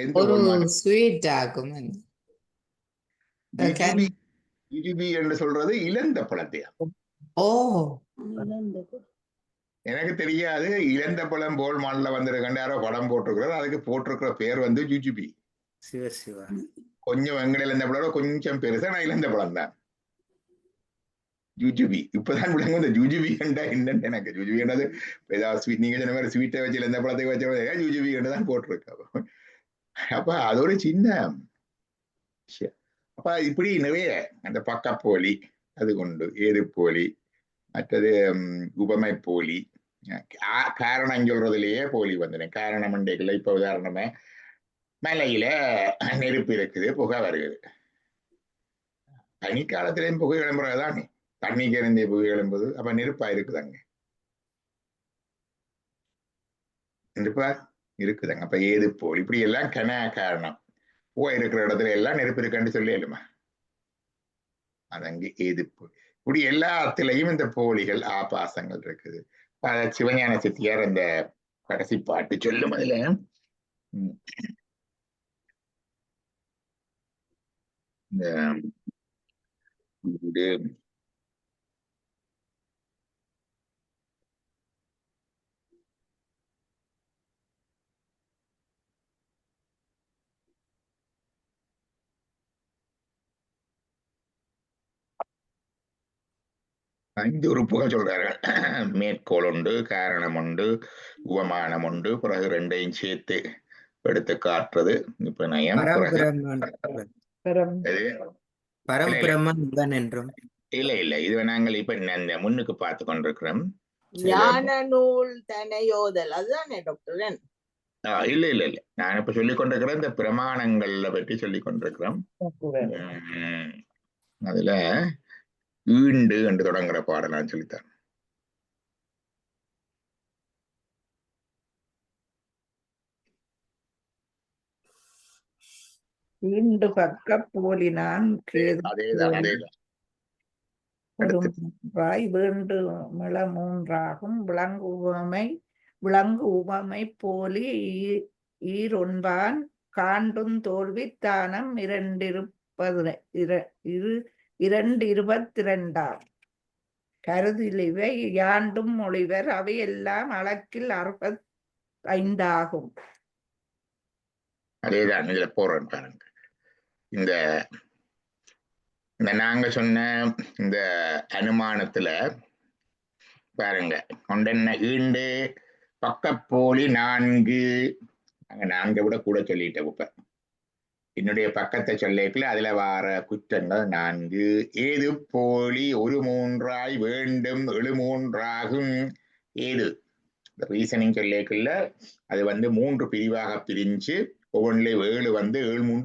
ஜிஜிபி என்று சொல்றது இழந்த பழத்தையா? எனக்கு தெரியாது. இழந்த பழம் வால்மார்ட்ல வந்திருக்கேன் யாரோ படம் போட்டிருக்கிறார். அதுக்கு போட்டிருக்கிற பேர் ஜிஜிபி. கொஞ்சம் வெங்கடையில இருந்த பழம் கொஞ்சம் பெருசா, நான் இழந்த பழம் தான் ஜூஜுபி. இப்பதான் விளங்கும் இந்த ஜூஜுபி கண்டா என்னன்னு. எனக்கு ஜூஜுபி கண்டது ஏதாவது ஸ்வீட், நீங்க சொன்ன மாதிரி ஸ்வீட்டை வச்சு எந்த பழத்துக்கு வச்ச ஜூஜுபி கண்டுதான் போட்டிருக்க. அப்ப அது ஒரு சின்ன விஷயம். அப்ப இப்படி நிறைய அந்த பக்க போலி அது கொண்டு, ஏது போலி, மற்றது உபமை போலி, காரணம் சொல்றதுலயே போலி வந்துடும். காரணம் மண்டைக்குள்ள இப்ப உதாரணமே மலையில நெருப்பு இருக்குது, புகை வருகிறது. பனிக்காலத்திலேயும் புகை கிளம்புறதுதானே, தண்ணிக்கு இருந்தே புகை கிளம்புது. அப்ப நெருப்பா இருக்குதாங்க, நெருப்பா இருக்குதாங்க. அப்ப ஏது போல் இப்படி எல்லாம் காரணம். புகை இருக்கிற இடத்துல எல்லாம் நெருப்பு இருக்குன்னு சொல்லிடுமா? அது அங்கே ஏது போல். இப்படி எல்லாத்திலையும் இந்த போலிகள் ஆபாசங்கள் இருக்குது. சிவஞான சித்தியார் அந்த கடைசி பாட்டு சொல்லும் அதுல இந்த ஐந்து உறுப்புகள் சொல்றாரு. மேற்கோள் உண்டு, காரணம் உண்டு, உபமானம் உண்டு, பிறகு ரெண்டையும் சேர்த்து எடுத்து காட்டுறது இப்ப நயம். இல்ல இல்ல, இது நாங்கள் இப்ப முன்னுக்கு பார்த்து கொண்டிருக்கிறோம். ஞான நூல் தனையோதல் அதுதானே டாக்டர்? இல்ல இல்ல இல்ல, நான் இப்ப சொல்லிக் கொண்டிருக்கிறேன் இந்த பிரமாணங்கள்ல பற்றி சொல்லிக் கொண்டிருக்கிறோம். அதுல ஈண்டு என்று தொடங்குற பாடம் நான் சொல்லித்தரேன். ஈண்டு பக்க போலினான் வேண்டு மிள மூன்றாகும் விளங்கு உவமை போலி ஈரொன்பான் காண்டும் தோல்வி தானம் இரண்டிருப்ப 2022 கருதிலிவை யாண்டும் மொழிவர் அவையெல்லாம் அளக்கில் 65 ஆகும். அதேதான் இதுல போறேன் பாருங்க. இந்த நாங்க சொன்ன இந்த அனுமானத்துல பாருங்க கொண்டென்ன ஈண்டு பக்கப்போலி 4 நாங்க 4 விட கூட சொல்லிட்டேன். இப்ப என்னுடைய பக்கத்தை சொல்லிக்கல அதுல வார குற்றங்கள் 4. ஏது போலி 1 வேண்டும் 7 ஏது ரீசனிங் சொல்லிக்கல அது 3 பிரிவாக பிரிஞ்சு ஒவ்வொன்றிலே 7 7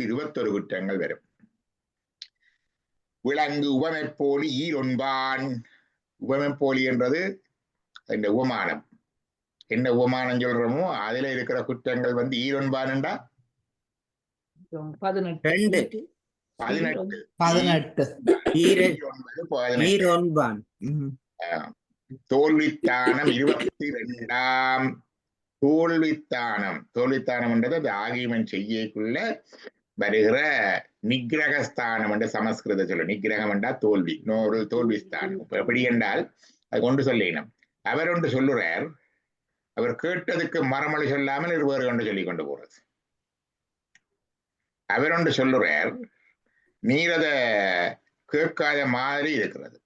21 குற்றங்கள் வரும். விலங்கு உவமைப்போலி ஈரொன்பான். உவமைப்போலி என்றது இந்த உவமானம். என்ன உவமானம் சொல்றோமோ அதுல இருக்கிற குற்றங்கள் ஈரொன்பான்டா 18 தோல்வித்தானம் 22. தோல்வித்தானம் என்றது அது ஆகியமன் செய்யக்குள்ள வருகிற நிகிரகஸ்தானம் என்று சமஸ்கிருத சொல்ல. நிகிரகம் என்றா தோல்வி, இன்னொரு தோல்வி ஸ்தானம். இப்ப எப்படி என்றால் அது கொண்டு சொல்லினோம். அவர் ஒன்று சொல்லுறார், அவர் கேட்டதுக்கு மறுமொழி சொல்லாமல் வேறு கொண்டு சொல்லி கொண்டு போறது. அவர் ஒன்று சொல்லுறார், நீர் அதை கேட்காத மாதிரி இருக்கிறது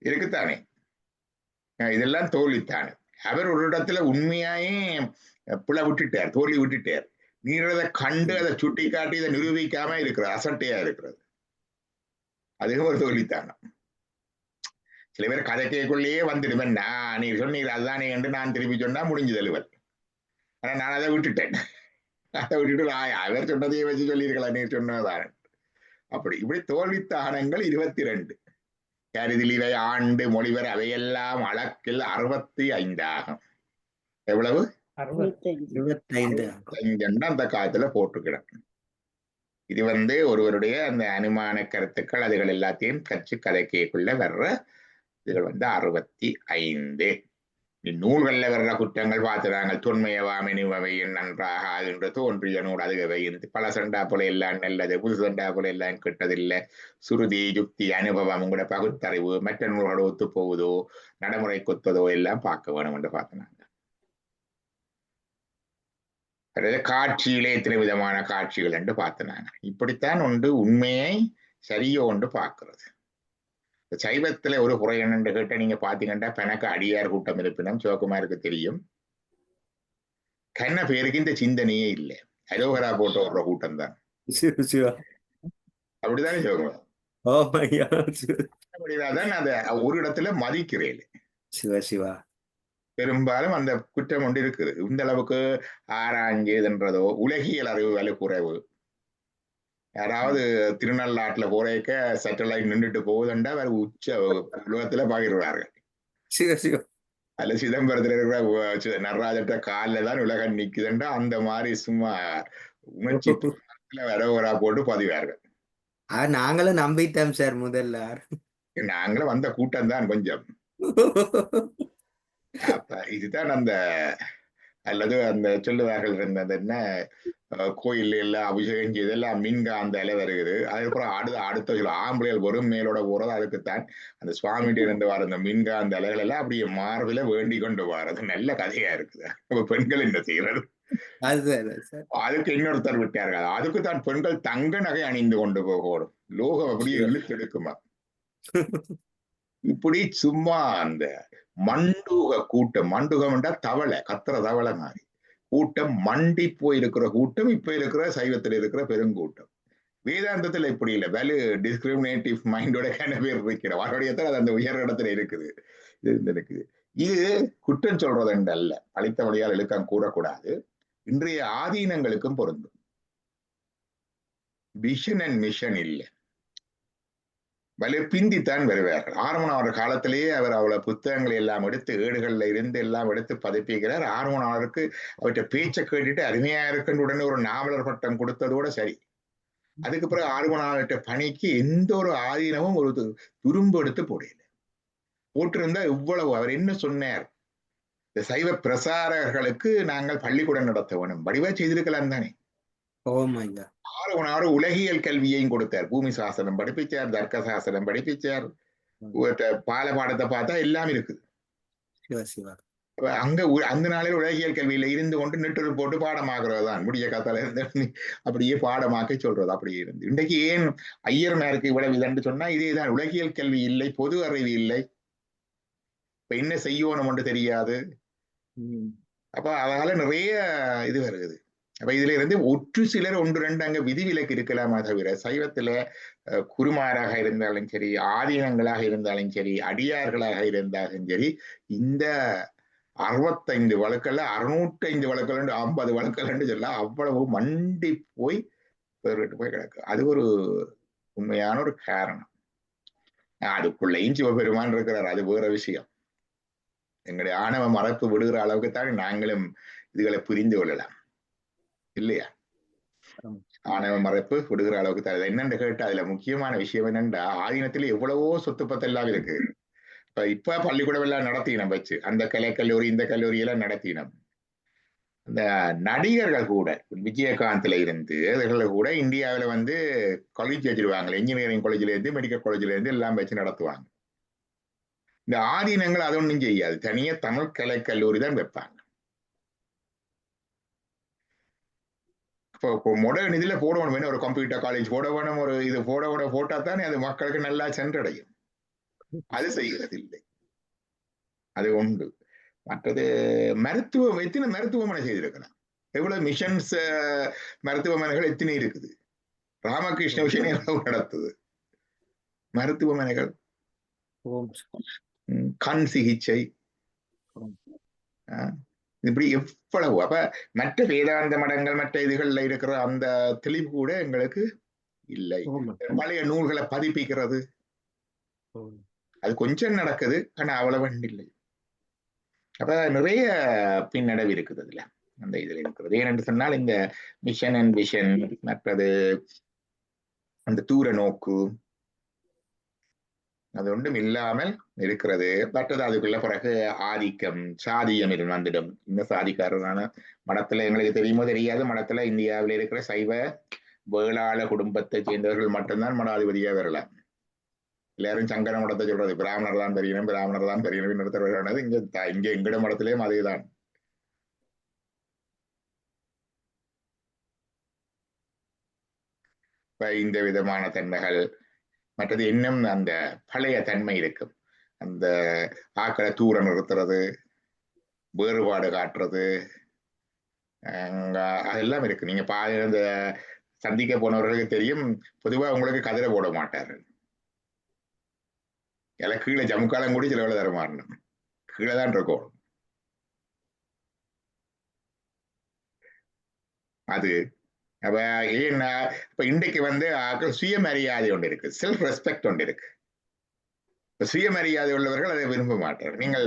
இருக்குத்தானே. இதெல்லாம் தோல்வித்தானே. அவர் ஒரு இடத்துல உண்மையாயே பிழை விட்டுட்டார், தோல்வி விட்டுட்டார். நீர் அதை கண்டு அதை சுட்டி காட்டி இதை நிரூபிக்காம இருக்கிறது, அசட்டையா இருக்கிறது. அதுவும் ஒரு தோல்வித்தானம். சில பேர் கதைக்குள்ளேயே வந்துடுவேன், நீர் சொன்னீர் அதுதானே என்று நான் திருப்பி சொன்னா முடிஞ்சது அலுவல். ஆனா நான் அதை விட்டுட்டேன். அதை விட்டுட்டு அவர் சொன்னதையே வச்சு சொல்லியிருக்கலாம், நீர் சொன்னதான். அப்படி இப்படி தோல்வித்தானங்கள் 22. கருதிலிவை ஆண்டு மொழிவர் அவையெல்லாம் அளக்கில் 65 ஆகும். எவ்வளவு? 25 அந்த காலத்துல போட்டுக்கிடும். இது ஒருவருடைய அந்த அனுமான கருத்துக்கள் அதுகள் எல்லாத்தையும் கட்சி கதைக்குள்ள வர்ற இதுகள் 65. நூல்கள்ல வர்ற குற்றங்கள் பார்த்துறாங்க. தொன்மையவாமெனுவையின் நன்றாக ஆகின்ற தோன்றிய நூல் அதுகவை பல சண்டா போல எல்லாம் நல்லது, புது சண்டா போல எல்லாம் கெட்டதில்லை, சுருதி யுக்தி அனுபவம் கூட பகுத்தறிவு மற்ற நூல்களோடு ஒத்து போவதோ நடைமுறை கொத்ததோ எல்லாம் பார்க்க வேணும் என்று பார்த்தினாங்க. அதாவது காட்சியிலே எத்தனை விதமான காட்சிகள் என்று பார்த்தினாங்க. இப்படித்தான் ஒன்று உண்மையை சரியோ ஒன்று பார்க்கிறது. சைவத்துல ஒரு குறை என்னன்னு கேட்ட நீங்க பாத்தீங்கன்னா பெனக்கு அடியார் கூட்டம் இருப்பினும் சிவகுமாருக்கு தெரியும், கண்ண பேருக்கு இந்த சிந்தனையே இல்லை. அலோகரா போட்டு வர்ற கூட்டம் தான். அப்படித்தானே சிவகுமார்? அப்படிதான் அதை ஒரு இடத்துல மதிக்கிறேன். சிவா பெரும்பாலும் அந்த குற்றம் ஒன்று இருக்குது. இந்த அளவுக்கு ஆராய்ஞ்சதுன்றதோ உலகியல் அறிவு வலு குறைவு. யாராவது திருநள்ளாட்டுல போறேக்க சேட்டலைட் நின்றுட்டு போகுதுண்டா வேற உச்ச உலகத்துல பகிர்றார்கள். அல்ல சிதம்பரத்துல இருக்கிற நடராஜட்ட காலில் தான் உலகம் நிக்குதுண்டா அந்த மாதிரி சும்மா உணர்ச்சி வரவரா போட்டு பதிவார்கள். நாங்களும் நம்பிட்டோம் சார். முதல்ல நாங்களும் வந்த கூட்டம் தான் கொஞ்சம். அப்ப இதுதான் அந்த அல்லது அந்த சொல்லுவார்கள் இருந்தது என்ன, கோயில் எல்லாம் அபிஷேகம் செய்தெல்லாம் மின்காந்த அலை வருகிறது. அதுக்கப்புறம் அடுத்த சில ஆம்பளைகள் வரும் மேலோட போறது. அதுக்குத்தான் அந்த சுவாமிகிட்ட இருந்து வர அந்த மின்காந்த அலைகள் எல்லாம் அப்படியே மார்பில வேண்டி கொண்டு வர்றது. நல்ல கதையா இருக்குது. அப்ப பெண்கள் என்ன செய்யறது? அதுக்கு இன்னொருத்தர் விட்டார்கள். அதுக்கு தான் பெண்கள் தங்க நகை அணிந்து கொண்டு போகணும். லோகம் அப்படியே இழுத்தெடுக்குமா? இப்படி சும்மா அந்த மண்டூக கூட்டம், மண்டூகம் என்றா தவளை, கத்துற தவளை மாதிரி கூட்டம் மண்டி போயிருக்கிற கூட்டம் இப்ப இருக்கிற சைவத்தில் இருக்கிற பெருங்கூட்டம். வேதாந்தத்துல இப்படி இல்லை. வேலு டிஸ்கிரிமினேட்டிவ் மைண்டோட பேர் இருக்கிற அவருடையத்தான் அது அந்த உயர் இடத்துல இருக்குது. இது குற்றம் சொல்றது என்று அல்ல, அளித்த வழியால் இழுக்கம் கூறக்கூடாது. இன்றைய ஆதீனங்களுக்கும் பொருந்தும். விஷன் அண்ட் மிஷன் இல்லை, வலு பிந்தித்தான் வருவார்கள். ஆர்வனாளர் காலத்திலேயே அவர் அவ்வளவு புத்தகங்களை எல்லாம் எடுத்து ஏடுகள்ல இருந்து எல்லாம் எடுத்து பதிப்பிக்கிறார். ஆர்வனாளருக்கு அவற்றை பேச்சை கேட்டுட்டு அருமையா இருக்குன்னு உடனே ஒரு நாவலர் பட்டம் கொடுத்ததோட சரி. அதுக்கு பிறகு ஆர்வனாளர்கிட்ட பணிக்கு எந்த ஒரு ஆதீனமும் ஒரு துரும்பு எடுத்து போடல. போட்டிருந்தா இவ்வளவு. அவர் என்ன சொன்னார், இந்த சைவ பிரசாரகர்களுக்கு நாங்கள் பள்ளிக்கூடம் நடத்த வேணும், வடிவா செய்திருக்கலாம் தானே. ஓம் ஐயா. 6 உலகியல் கல்வியையும் கொடுத்தார். பூமி சாசனம் படிப்பிச்சார், தர்க்க சாசனம் படிப்பிச்சார். பால பாடத்தை பார்த்தா எல்லாம் இருக்குது. சிவ சிவா. அங்க அந்த நாளில் உலகியல் கல்வியில இருந்து கொண்டு நெட்டுரு போட்டு பாடமாக்குறது தான். முடிய காத்தால இருந்து அப்படியே பாடமாக்க சொல்றது அப்படியே இருந்து. இன்றைக்கு ஏன் ஐயர்மாருக்கு இவ்வளவு இதென்று சொன்னா இதேதான். உலகியல் கல்வி இல்லை, பொது அறிவு இல்லை, இப்ப என்ன செய்யணும் ஒன்று தெரியாது. அப்ப அதனால நிறைய இது வருது. அப்ப இதுல இருந்து ஒற்று சிலர் ஒன்று ரெண்டு அங்க விதிவிலக்கு இருக்கலாமா தவிர சைவத்துல குருமாராக இருந்தாலும் சரி, ஆதீனங்களாக இருந்தாலும் சரி, அடியார்களாக இருந்தாலும் சரி, இந்த 65 வழக்கல்ல 605 வழக்கல் 50 வழக்கல் சொல்ல அவ்வளவு மண்டி போய் போய் கிடக்கு. அது ஒரு உண்மையான ஒரு காரணம். அதுக்குள்ளேயும் சிவபெருமான் இருக்கிறார், அது வேற விஷயம். எங்களுடைய ஆணவ மறைப்பு விடுகிற அளவுக்கு தான் நாங்களும் இதுகளை புரிந்து கொள்ளலாம் இல்லையா? ஆணவ மறைப்பு விடுகிற அளவுக்கு தான். என்னன்னு கேட்டா அதுல முக்கியமான விஷயம் என்னன்னா, ஆதீனத்துல எவ்வளவோ சொத்து பத்து எல்லாம் இருக்கு. இப்ப பள்ளிக்கூடம் எல்லாம் நடத்தினோம் வச்சு, அந்த கலைக்கல்லூரி இந்த கல்லூரி எல்லாம் நடத்தினோம். இந்த நடிகர்கள் கூட விஜயகாந்த்ல இருந்து அதுகள் கூட இந்தியாவில வந்து காலேஜ் வச்சிருவாங்க. இன்ஜினியரிங் காலேஜ்ல இருந்து மெடிக்கல் காலேஜ்ல இருந்து எல்லாம் வச்சு நடத்துவாங்க. இந்த ஆதீனங்கள் அது ஒன்றும் செய்யாது, தனியா தமிழ் கலைக்கல்லூரி தான் வைப்பாங்க. இப்போ மாடர்ன் இதுல போடணும், வேணும் ஒரு கம்ப்யூட்டர் காலேஜ் போட வேணும், ஒரு இது போட்டா தானே அது மக்களுக்கு நல்லா சென்றடையும். அது செய்கிறது இல்லை. அது உண்டு. மற்றது மருத்துவம், எத்தனை மருத்துவமனை செய்திருக்கலாம், எவ்வளவு மிஷன்ஸ் மருத்துவமனைகள் எத்தனை இருக்குது. ராமகிருஷ்ண விஷயம் எவ்வளவு நடத்துது மருத்துவமனைகள், கண் சிகிச்சை, இப்படி எவ்வளவு. அப்ப மற்ற வேதாந்த மடங்கள் மற்ற இதுகள்ல இருக்கிற அந்த தெளிவு கூட எங்களுக்கு இல்லை. பழைய நூல்களை பதிப்பிக்கிறது அது கொஞ்சம் நடக்குது, ஆனா அவ்வளவு இல்லை. அப்ப நிறைய பின்னடைவு இருக்குது அதுல, அந்த இதுல இருக்கிறது. ஏனென்று சொன்னால் இந்த மிஷன் அண்ட் விஷன், மற்றது அந்த தூர நோக்கு, அது ஒன்றும் இல்லாமல் இருக்கிறது. மற்றது அதுக்குள்ள பிறகு ஆதிக்கம், சாதியம் இது வந்துடும். இந்த சாதிக்காரரான மடத்துல எங்களுக்கு தெரியுமோ தெரியாது, மடத்துல இந்தியாவில் இருக்கிற சைவ வேளாள குடும்பத்தை சேர்ந்தவர்கள் மட்டும்தான் மடாதிபதியா வரலாம். எல்லாரும் சங்கர மடத்தை சொல்றது பிராமணர் தான் தெரியணும், பிராமணர் தான் தெரியணும். இன்னொருத்தர் இங்க எங்கட மடத்திலேயும் அதேதான். இந்த விதமான தன்மைகள், மற்றது இன்னும் அந்த பழைய தன்மை இருக்கும். அந்த ஆக்களை தூர நிறுத்துறது, வேறுபாடு காட்டுறது, அதெல்லாம் இருக்கு. நீங்க இந்த சந்திக்க போனவர்களுக்கு தெரியும், பொதுவா உங்களுக்கு கதிரை போட மாட்டார்கள். எல்லாம் கீழே ஜமுக்காலம் கூடி சில வேலை தர மாறணும், கீழே தான் இருக்கும். அது அப்ப ஏன்னா இப்ப இன்றைக்கு வந்து சுயமரியாதை ஒன்று இருக்கு, செல்ஃப் ரெஸ்பெக்ட் ஒன்று இருக்கு. சுயமரியாதை உள்ளவர்கள் அதை விரும்ப மாட்டார்கள். நீங்கள்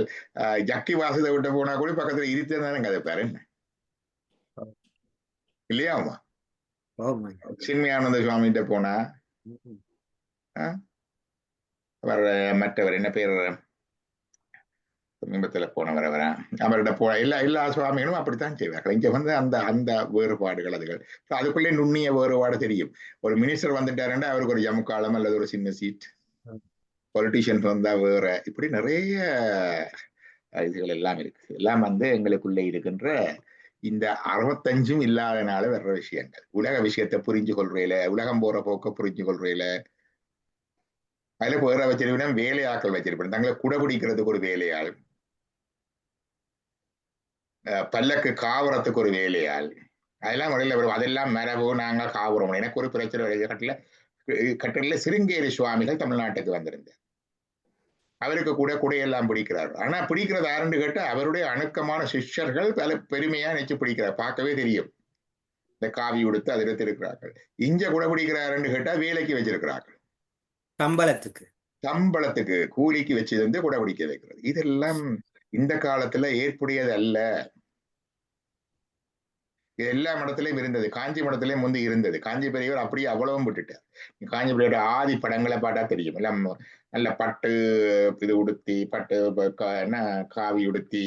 ஜக்கி வாசத்தை விட்டு போனா கூட பக்கத்துல இருத்தானே கதை பாரு இல்லையாமா? சின்மயானந்த சுவாமிகிட்ட போனா அவர் மற்றவர் என்ன பேர் சமீபத்துல போனவர் அவர்கிட்ட எல்லா சுவாமிகளும் அப்படித்தான் செய்வார்கள். இங்க வந்து அந்த அந்த வேறுபாடுகள் அதுகள் அதுக்குள்ளே நுண்ணிய வேறுபாடு தெரியும். ஒரு மினிஸ்டர் வந்துட்டாருன்னா அவருக்கு ஒரு ஜமுக்காலம் அல்லது ஒரு சின்ன சீட், பொலிட்டிஷியன்ஸ் வந்தா வேற, இப்படி நிறைய இதுகள் எல்லாம் இருக்கு. எல்லாம் வந்து எங்களுக்குள்ளே இருக்கின்ற இந்த 65 இல்லாதனால வர்ற விஷயங்கள். உலக விஷயத்தை புரிஞ்சு கொள்றையில, உலகம் போற போக்க புரிஞ்சு கொள்றையில, அதுல வேற வச்சிருப்பேன் வேலையாக்கள் வச்சிருப்பேன். தங்களை குடை பிடிக்கிறதுக்கு ஒரு வேலையாள், பல்லக்கு காவரத்துக்கு ஒரு வேலையாள், அதெல்லாம் முறையில் வரும். அதெல்லாம் மரபு, நாங்க காவுறோம். எனக்கு ஒரு பிரச்சனை கட்டில சிருங்கேரி சுவாமிகள் தமிழ்நாட்டுக்கு வந்திருந்தார். அவருக்கு கூட குடையெல்லாம் பிடிக்கிறார். ஆனா பிடிக்கிறது யாருன்னு கேட்டா அவருடைய அணுக்கமான சிஷ்யர்கள் பல பெருமையா நினைச்சு பிடிக்கிறார். பார்க்கவே தெரியும். இந்த காவி உடுத்து அதில் இருக்கிறார்கள். இங்க கூட பிடிக்கிறாருன்னு கேட்டா வேலைக்கு வச்சிருக்கிறார்கள், சம்பளத்துக்கு கூலிக்கு வச்சிருந்து கூட பிடிக்க வைக்கிறது. இதெல்லாம் இந்த காலத்துல ஏற்புடையது அல்ல. இது எல்லா மடத்திலையும் இருந்தது, காஞ்சி மடத்திலையும் முந்தி இருந்தது. காஞ்சி பெரியவர் அப்படியே அவ்வளவும் விட்டுட்டார். காஞ்சி பெரியவோட ஆதி படங்களை பார்த்தா தெரியும். எல்லாம் நல்ல பட்டு இது உடுத்தி, பட்டு என்ன காவி உடுத்தி,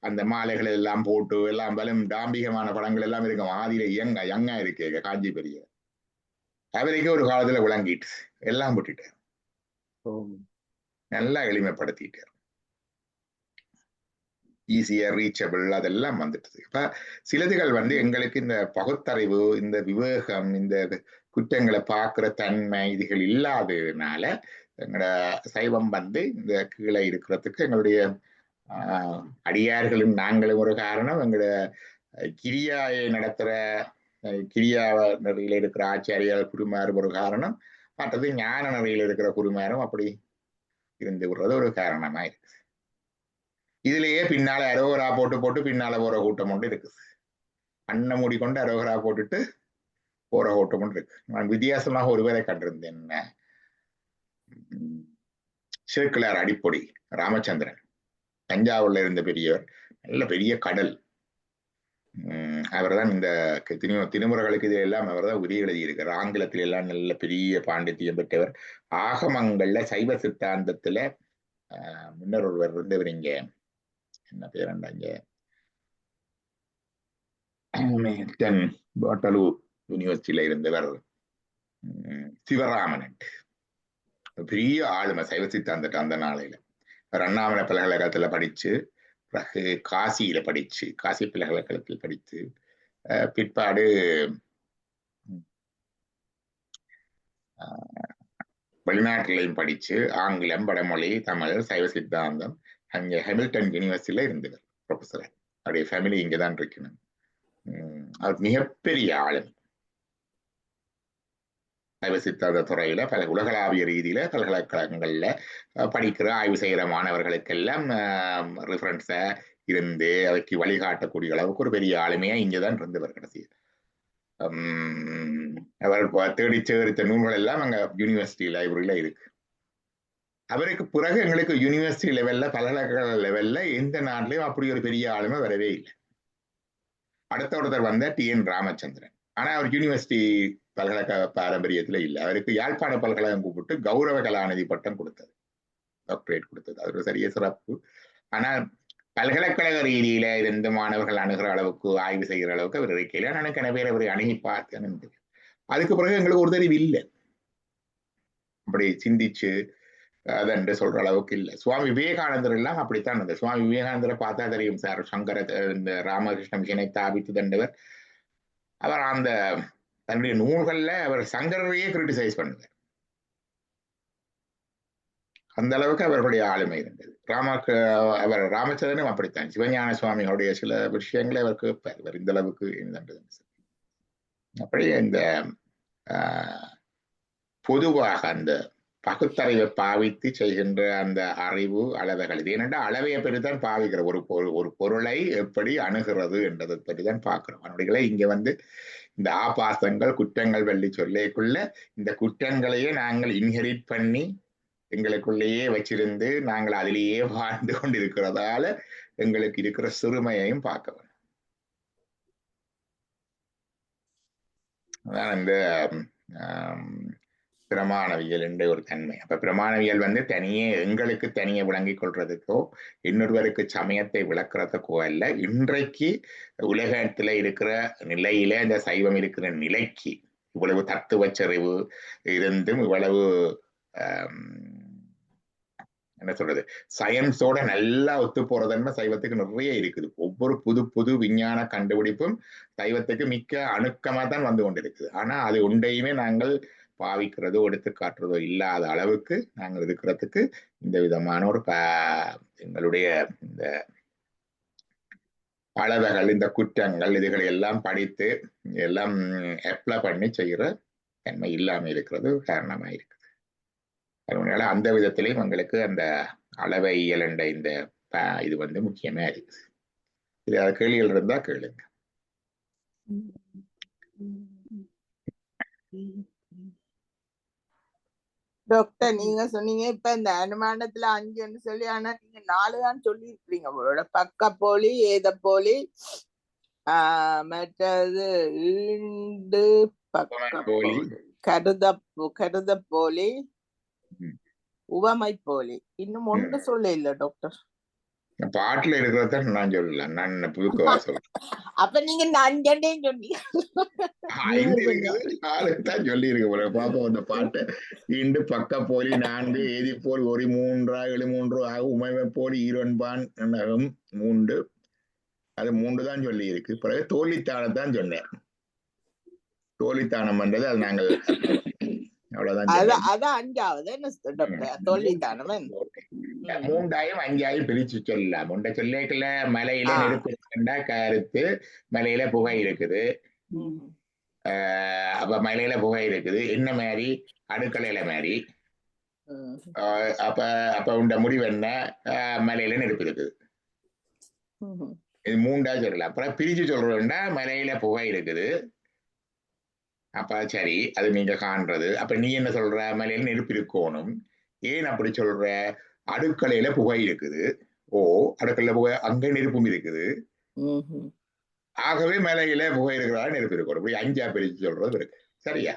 அந்த மாலைகள் எல்லாம் போட்டு எல்லாம் பலம் டாம்பிகமான படங்கள் எல்லாம் இருக்கும். ஆதியில யங்கா இருக்கு காஞ்சி பெரிய அவருக்கு ஒரு காலத்துல விளங்கிட்டு எல்லாம் விட்டுட்டார், நல்லா எளிமைப்படுத்திட்டார், ஈஸியா ரீச்சபிள் அதெல்லாம் வந்துட்டது. இப்ப சிலதுகள் எங்களுக்கு இந்த பகுத்தறிவு, இந்த விவேகம், இந்த குற்றங்களை பார்க்கிற தன்மை இதுகள் இல்லாததுனால எங்களோட சைவம் இந்த கீழே இருக்கிறதுக்கு எங்களுடைய அடியார்களும் நாங்களும் ஒரு காரணம், எங்களோட கிரியாயை நடத்துற கிரியா நெறியில இருக்கிற ஆச்சாரியால் குருமாரும் ஒரு காரணம், மற்றது ஞான நெறியில இருக்கிற குருமாரும் அப்படி இருந்து விடுறது ஒரு காரணமா இருக்கு. இதுலயே பின்னால அரோகரா போட்டு பின்னால போற கூட்டம் ஒன்று இருக்குது. அண்ணை மூடிக்கொண்டு அரோகரா போட்டுட்டு போற கூட்டம் ஒன்று இருக்கு. நான் வித்தியாசமாக ஒருவரை கண்டிருந்தேன். சேக்கிழார் அடிப்பொடி ராமச்சந்திரன், தஞ்சாவூர்ல இருந்த பெரியவர், நல்ல பெரிய கடல். அவர் தான் இந்த திருமுறைகளுக்கு இது எல்லாம் அவர் தான் உதவி எழுதியிருக்கிறார். ஆங்கிலத்தில எல்லாம் நல்ல பெரிய பாண்டித்தியம் பெற்றவர். ஆகமங்கள்ல சைவ சித்தாந்தத்துல முன்னர் ஒருவர் இருந்தவர், இங்க என்ன பேரண்டாங்க, பாட்டலூர் யூனிவர்சிட்டியில இருந்தவர் சிவராமன், பெரிய ஆளுமை சைவ சித்தாந்தம். அந்த நாளையில அண்ணாமலை பல்கலைக்கழகத்துல படிச்சு, பிறகு காசியில படிச்சு, காசி பல்கலைக்கழகத்தில் படித்து, பிற்பாடு வெளிநாட்டிலையும் படிச்சு ஆங்கிலம், வடமொழி, தமிழ், சைவ சித்தாந்தம் அங்கே ஹாமில்டன் யூனிவர்சிட்டியில இருந்தவர் ப்ரொஃபஸர். அவருடைய ஃபேமிலி இங்கதான் இருக்கணும். அவர் மிகப்பெரிய ஆளுமை சைவ சித்தாந்த துறையில பல உலகளாவிய ரீதியில பல்கலைக்கழகங்கள்ல படிக்கிற ஆய்வு செய்கிற மாணவர்களுக்கெல்லாம் ரெஃபரன்ஸா இருந்து அதுக்கு வழிகாட்டக்கூடிய அளவுக்கு ஒரு பெரிய ஆளுமையா இங்கதான் இருந்தவர். கடைசி அவர் தேடி சேகரித்த நூல்கள் எல்லாம் அங்க யூனிவர்சிட்டி லைப்ரரியில இருக்கு. அவருக்கு பிறகு எங்களுக்கு யூனிவர்சிட்டி லெவல்ல, பல்கலைக்கழக லெவல்ல எந்த நாட்டிலையும் அப்படி ஒரு பெரிய ஆளுமை வரவே இல்லை. அடுத்த ஒருத்தர் TN ராமச்சந்திரன். ஆனா அவர் யூனிவர்சிட்டி பல்கலைக்கழக பாரம்பரியத்துல இல்லை. அவருக்கு யாழ்ப்பாண பல்கலைக்கழகம் கூப்பிட்டு கௌரவ கலாநிதி பட்டம் கொடுத்தது, டாக்டரேட் கொடுத்தது. அது ஒரு சரிய சிறப்பு. ஆனால் பல்கலைக்கழக ரீதியில இருந்து மாணவர்கள் அணுகிற அளவுக்கு, ஆய்வு செய்கிற அளவுக்கு அவர் இருக்கையில நான் கன பேர் அவரை அணுகி பார்த்தேன். அதுக்கு பிறகு எங்களுக்கு ஒரு தெரிவு இல்லை, அப்படி சிந்திச்சு அதென்று சொல்ற அளவுக்கு இல்லை. சுவாமி விவேகானந்தர் எல்லாம் அப்படித்தான் இருந்தது. சுவாமி விவேகானந்தரை பார்த்தா தெரியும் சார், சங்கர இந்த ராமகிருஷ்ண மிஷனை தாபித்து தண்டவர். அவர் அந்த தன்னுடைய நூல்கள்ல அவர் சங்கரையே கிரிட்டிசைஸ் பண்ணுவார். அந்த அளவுக்கு அவர்களுடைய ஆளுமை இருந்தது. அவர் ராமச்சந்திரனும் அப்படித்தான். சிவஞான சுவாமிகளுடைய சில விஷயங்களை அவர் கேட்பார், இவர் இந்த அளவுக்கு அப்படியே இந்த பொதுவாக அந்த பகுத்தறிவை பாவித்து செய்கின்ற அந்த அறிவு அளவைகள் இது. ஏனென்றால் அளவையை பற்றித்தான் பாவிக்கிற ஒரு பொருளை எப்படி அணுகிறது என்றதை பற்றிதான் பார்க்கிறோம். அவனுடைய இங்க இந்த ஆபாசங்கள், குற்றங்கள் வெள்ளி சொல்லைக்குள்ள இந்த குற்றங்களையே நாங்கள் இன்ஹெரிட் பண்ணி எங்களுக்குள்ளேயே வச்சிருந்து நாங்கள் அதிலேயே வாழ்ந்து கொண்டிருக்கிறதால எங்களுக்கு இருக்கிற சிறுமையையும் பார்க்க வேண்டும். அதான் இந்த பிரமாணவியல் என்ற ஒரு தன்மை. அப்ப பிரமாணவியல் தனியே எங்களுக்கு தனியே விளங்கிக் கொள்றதுக்கோ இன்னொருவருக்கு சமயத்தை விளக்குறதுக்கோ அல்ல. இன்றைக்கு உலகத்துல இருக்கிற நிலையில இந்த சைவம் இருக்கிற நிலைக்கு இவ்வளவு தத்துவச்சறிவு இருந்தும் இவ்வளவு என்ன சொல்றது, சயின்ஸோட நல்லா ஒத்து போறதன்மை சைவத்துக்கு நிறைய இருக்குது. ஒவ்வொரு புது விஞ்ஞான கண்டுபிடிப்பும் சைவத்துக்கு மிக்க அணுக்கமா தான் வந்து கொண்டிருக்குது. ஆனா அது ஒன்றையுமே நாங்கள் பாவிக்கிறதோ எடுத்து காட்டுறதோ இல்லாத அளவுக்கு நாங்கள் இருக்கிறதுக்கு இந்த விதமான ஒரு எங்களுடைய இந்த அளவுகள், இந்த குற்றங்கள் இதுகளை எல்லாம் படித்து எல்லாம் அப்ளை பண்ணி செய்கிற தன்மை இல்லாம இருக்கிறது காரணமா இருக்குது. அதனால அந்த விதத்திலையும் எங்களுக்கு அந்த அளவை இயலண்ட இந்த இது முக்கியமா இருக்குது. இது கேள்விகள் இருந்தா கேளுங்க. டாக்டர், நீங்க சொன்னீங்க இப்ப இந்த அனுமானத்துல 5ன்னு சொல்லி, ஆனா நீங்க 4 தான் சொல்லி இருக்கிறீங்க. உங்களோட பக்க போலி, ஏத போலி, மற்றது ஈண்டு பக்க போலி, கருத போலி, உவமை போலி. இன்னும் ஒன்று சொல்ல இல்ல டாக்டர். பாட்டுல இருக்கிறத நான் சொல்லல, நான் புதுக்கவா சொல்றேன். அப்ப நீங்க அஞ்சண்டையும் சொன்னீங்க. 5 இருக்குது, 4 தான் சொல்லி இருக்கு. பாப்போம் அந்த பாட்டு. இண்டு பக்க போலி 4 ஏதி போல் ஒரு 3 எழு3 ஆகும் உமைவை போல் ஈரொன்பான் 3 அது 3 தான் சொல்லி இருக்கு. பிறகு தோல்வித்தானத்தான் சொன்னேன். தோல்வித்தானம் பண்றது அது நாங்கள் அவ்வளவுதான் சொன்னேன். அதான் அஞ்சாவது என்ன டாக்டர் தோல்வித்தானம். 3ஆயும் 5ஆயும் பிரிச்சு சொல்லலாம். உண்ட சொல்லேக்கல மலையில நெருப்பு இருக்குண்டா கருத்து, மலையில புகை இருக்குது. அப்ப மலையில புகை இருக்குது என்ன மாதிரி அடுக்கலையில மாதிரி. அப்ப அப்ப உண்ட முடிவு என்ன, மலையில நெருப்பு இருக்குது. இது 3ஆ சொல்லலாம். அப்புறம் பிரிச்சு சொல்றோம்னா மலையில புகை இருக்குது. அப்ப சரி, அது நீங்க காண்றது. அப்ப நீ என்ன சொல்ற, மலையில நெருப்பு இருக்கணும். ஏன் அப்படி சொல்ற, அடுக்கலையில புகை இருக்குது. அடுக்கலையில புகை, அங்க நெருப்பும் இருக்குது. ஆகவே மலையில புகை இருக்கிறதா நெருப்பு இருக்கணும். இப்படி 5ஆ பிரிச்சு சொல்றது இருக்கு. சரியா?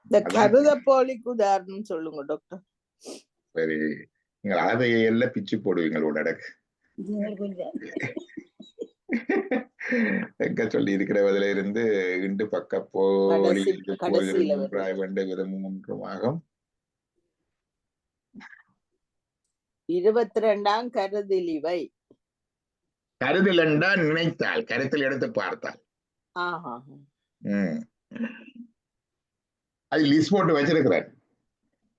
இந்த கருத போலிக்கு உதாரணம் சொல்லுங்க டாக்டர். சரி, நீங்கள் அளவையெல்லாம் பிச்சு போடுவீங்க உடனக்கு. எங்க சொல்லி இருக்கிறவதில இருந்து இண்டு பக்க போலி விதமும் 22ஆம் கருதிலிவை. கருதல் என்றால் நினைத்தால், கருத்தில் எடுத்து பார்த்தால். அது லிஸ்ட் போட்டு வச்சிருக்கிறேன்.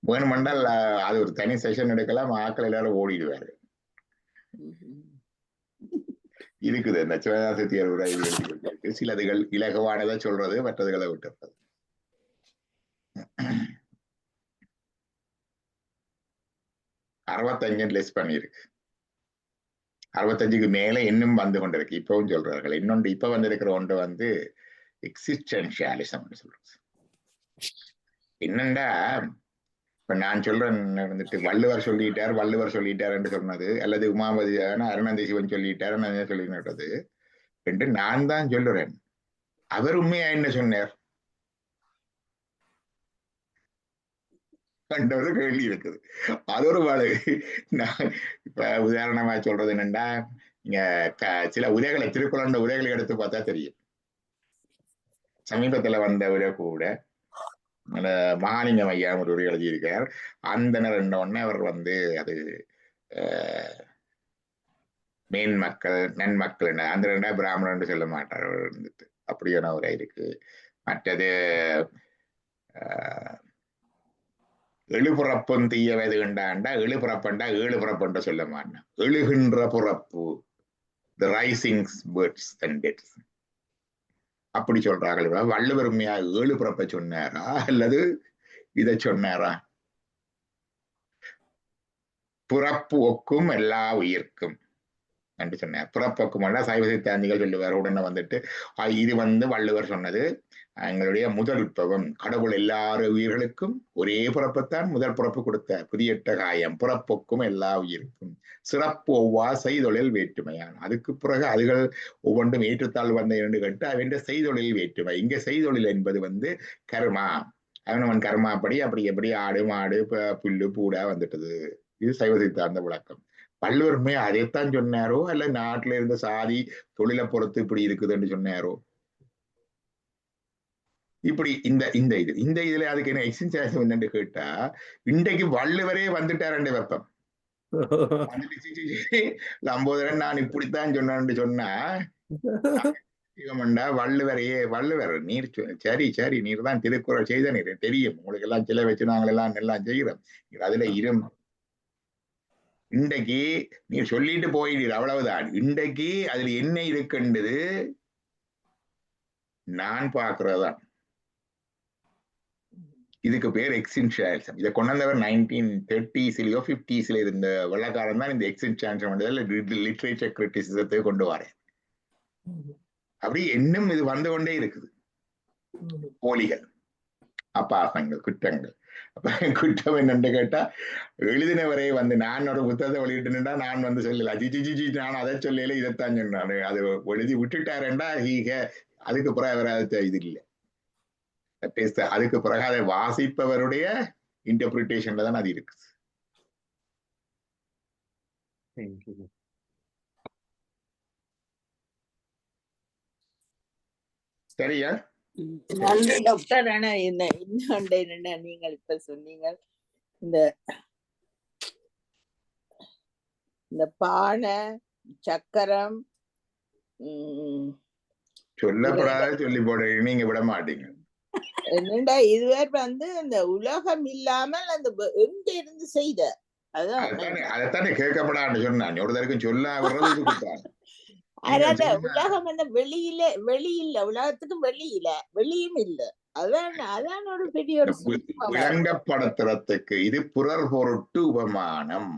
வேணுமென்றால் அது ஒரு தனி செஷன் எடுக்கலாம். ஆக்கள் எல்லாரும் ஓடிடுவாரு. இருக்குது இந்த சிவகாசத்தியர் உரை இருக்கு. சிலதுகள் இலகுவானதை சொல்றது, மற்றதுகளை விட்டுறது. லெஸ் பண்ணிருக்கு. 65க்கு மேல இன்னும் வந்து கொண்டிருக்கு. இப்பவும் சொல்றார்கள். இன்னொன்று இப்ப வந்திருக்கிற ஒன்று வந்து எக்ஸிஸ்டென்ஷியாலிசம் சொல்றது. என்னண்டா, இப்ப நான் சொல்றேன் வந்துட்டு வள்ளுவர் சொல்லிட்டார் என்று சொன்னது, அல்லது உமாபதி அருணந்தி சிவன் சொல்லிட்டார் சொல்லினது என்று நான் தான் சொல்லுறேன். அவர் உண்மையா என்ன சொன்னார் என்ற ஒரு கேள்வி இருக்குது. அது ஒரு வாழை. நான் இப்ப உதாரணமா சொல்றது என்னண்டா, நீங்க சில உரைகளை, திருக்குறள் உரைகளை எடுத்து பார்த்தா தெரியும். சமீபத்துல வந்த உரை கூட மகாலிங்கம் ஐயா ஒரு உரை எழுதியிருக்கார். அந்தனர் என்னொன்னே அவர் வந்து அது மேன்மக்கள் நன்மக்கள் என்ன அந்த ரெண்டா பிராமணன் சொல்ல மாட்டார் அவர் இருந்துட்டு. அப்படியான உரை இருக்கு. மற்றது எழுபுறப்பும் தீயவது கண்டாண்டா எழுபுறப்பண்டா 7 புறப்பன்ற சொல்ல மாட்டான். எழுகின்ற புறப்பு, the rising births and deaths அப்படி சொல்றார்கள். வள்ளுவர் உண்மையா 7 புறப்பை சொன்னாரா அல்லது இதை சொன்னாரா? புறப்பு ஒக்கும் எல்லா உயிர்க்கும் என்று சொன்னார். புறப்பொக்கும் சைவ சித்தாந்திகள் சொல்லுவார். உடனே வந்துட்டு இது வந்து வள்ளுவர் சொன்னது எங்களுடைய முதல் உற்பவம். கடவுள் எல்லா உயிர்களுக்கும் ஒரே புறப்பத்தான் முதல் புறப்பு கொடுத்தார். புதியட்ட காயம் புறப்பொக்கும் எல்லா உயிருக்கும் சிறப்பு ஒவ்வா செய்தொழில் வேற்றுமையான். அதுக்கு பிறகு அதுகள் ஒவ்வொன்றும் ஏற்றுத்தாள் வந்த என்று கேட்டு அவன் செய்தொழில் வேற்றுமை. இங்க செய்தொழில் என்பது வந்து கர்மா. அவன் கர்மாப்படி அப்படி எப்படி ஆடு மாடு புல்லு பூடா வந்துட்டது. இது சைவ சித்தாந்த விளக்கம். வள்ளுவருமே அதைத்தான் சொன்னாரோ அல்ல நாட்டுல இருந்த சாதி தொழிலை பொறுத்து இப்படி இருக்குதுன்னு சொன்னாரோ? இப்படி இந்த இதுல அதுக்கு என்ன எக்ஸ்டென்ஷன் என்னன்னு கேட்டா, இன்றைக்கு வள்ளுவரே வந்துட்டாரு வெப்பம். லம்போதரன் நான் இப்படித்தான் சொன்னேன்னு சொன்னா இவன்டா வள்ளுவர் நீர் சரி நீர் தான் திருக்குறள் செய்த நீர் தெரியும் உங்களுக்கு எல்லாம் சிலை வச்சு நாங்கள் எல்லாம் செய்கிறோம். அதுல இரும் இன்றைக்கு நீ சொல்லிட்டு போயிடு அவ்வளவுதான். இன்றைக்கு அதுல என்ன இருக்குன்றது நான் பாக்குறதுதான். இதுக்கு பேர் எக்ஸ்டென்ஷியாலிசம். இதை கொண்டவர் 1930s 50s இருந்த வெள்ளக்காரன் தான் இந்த எக்ஸ்டென்ஷியாலிசம் லிட்ரேச்சர் கிரிட்டிசிசத்தை கொண்டு வரேன். அப்படி இன்னும் இது வந்து கொண்டே இருக்குது. போலிகள், அப்பாசங்கள், குற்றங்கள். அப்ப குற்றம் என்னன்னு கேட்டா, எழுதினவரே வந்து நான் ஒரு புத்தகத்தை வெளியிட்டுனா நான் வந்து சொல்லல நான் அதை சொல்லல இதைத்தான் சொன்னாரு. அது எழுதி விட்டுட்டாருண்டா அதுக்கு பிறகு அவர் இது இல்லை. அதுக்கு பிறகு அதை வாசிப்பவருடைய இன்டர்பிரிட்டேஷன்ல தான் அது இருக்குது. சரியா? நன்றி டாக்டர். ஆனா என்ன நீங்கள் இப்ப சொன்னீங்க, இந்த இந்த பானை, சக்கரம், சொல்லப்படாத சொல்லி போட நீங்க விட மாட்டீங்க. என்னண்டா இதுவே இந்த உலகம் இல்லாமல் அந்த எங்க இருந்து செய்த அதைத்தானே கேட்கப்படான்னு சொன்னான். ஒரு தடவைக்கும் சொல்ல வர்றது இது குற்றம். அதாவது உலகம் வெளியில உலகத்துக்கு வெளியும் இல்ல. அதான் ஒரு பெரிய ஒரு விளங்கப்படுத்துறதுக்கு இது பிறர் பொருட்டு உபமானம்.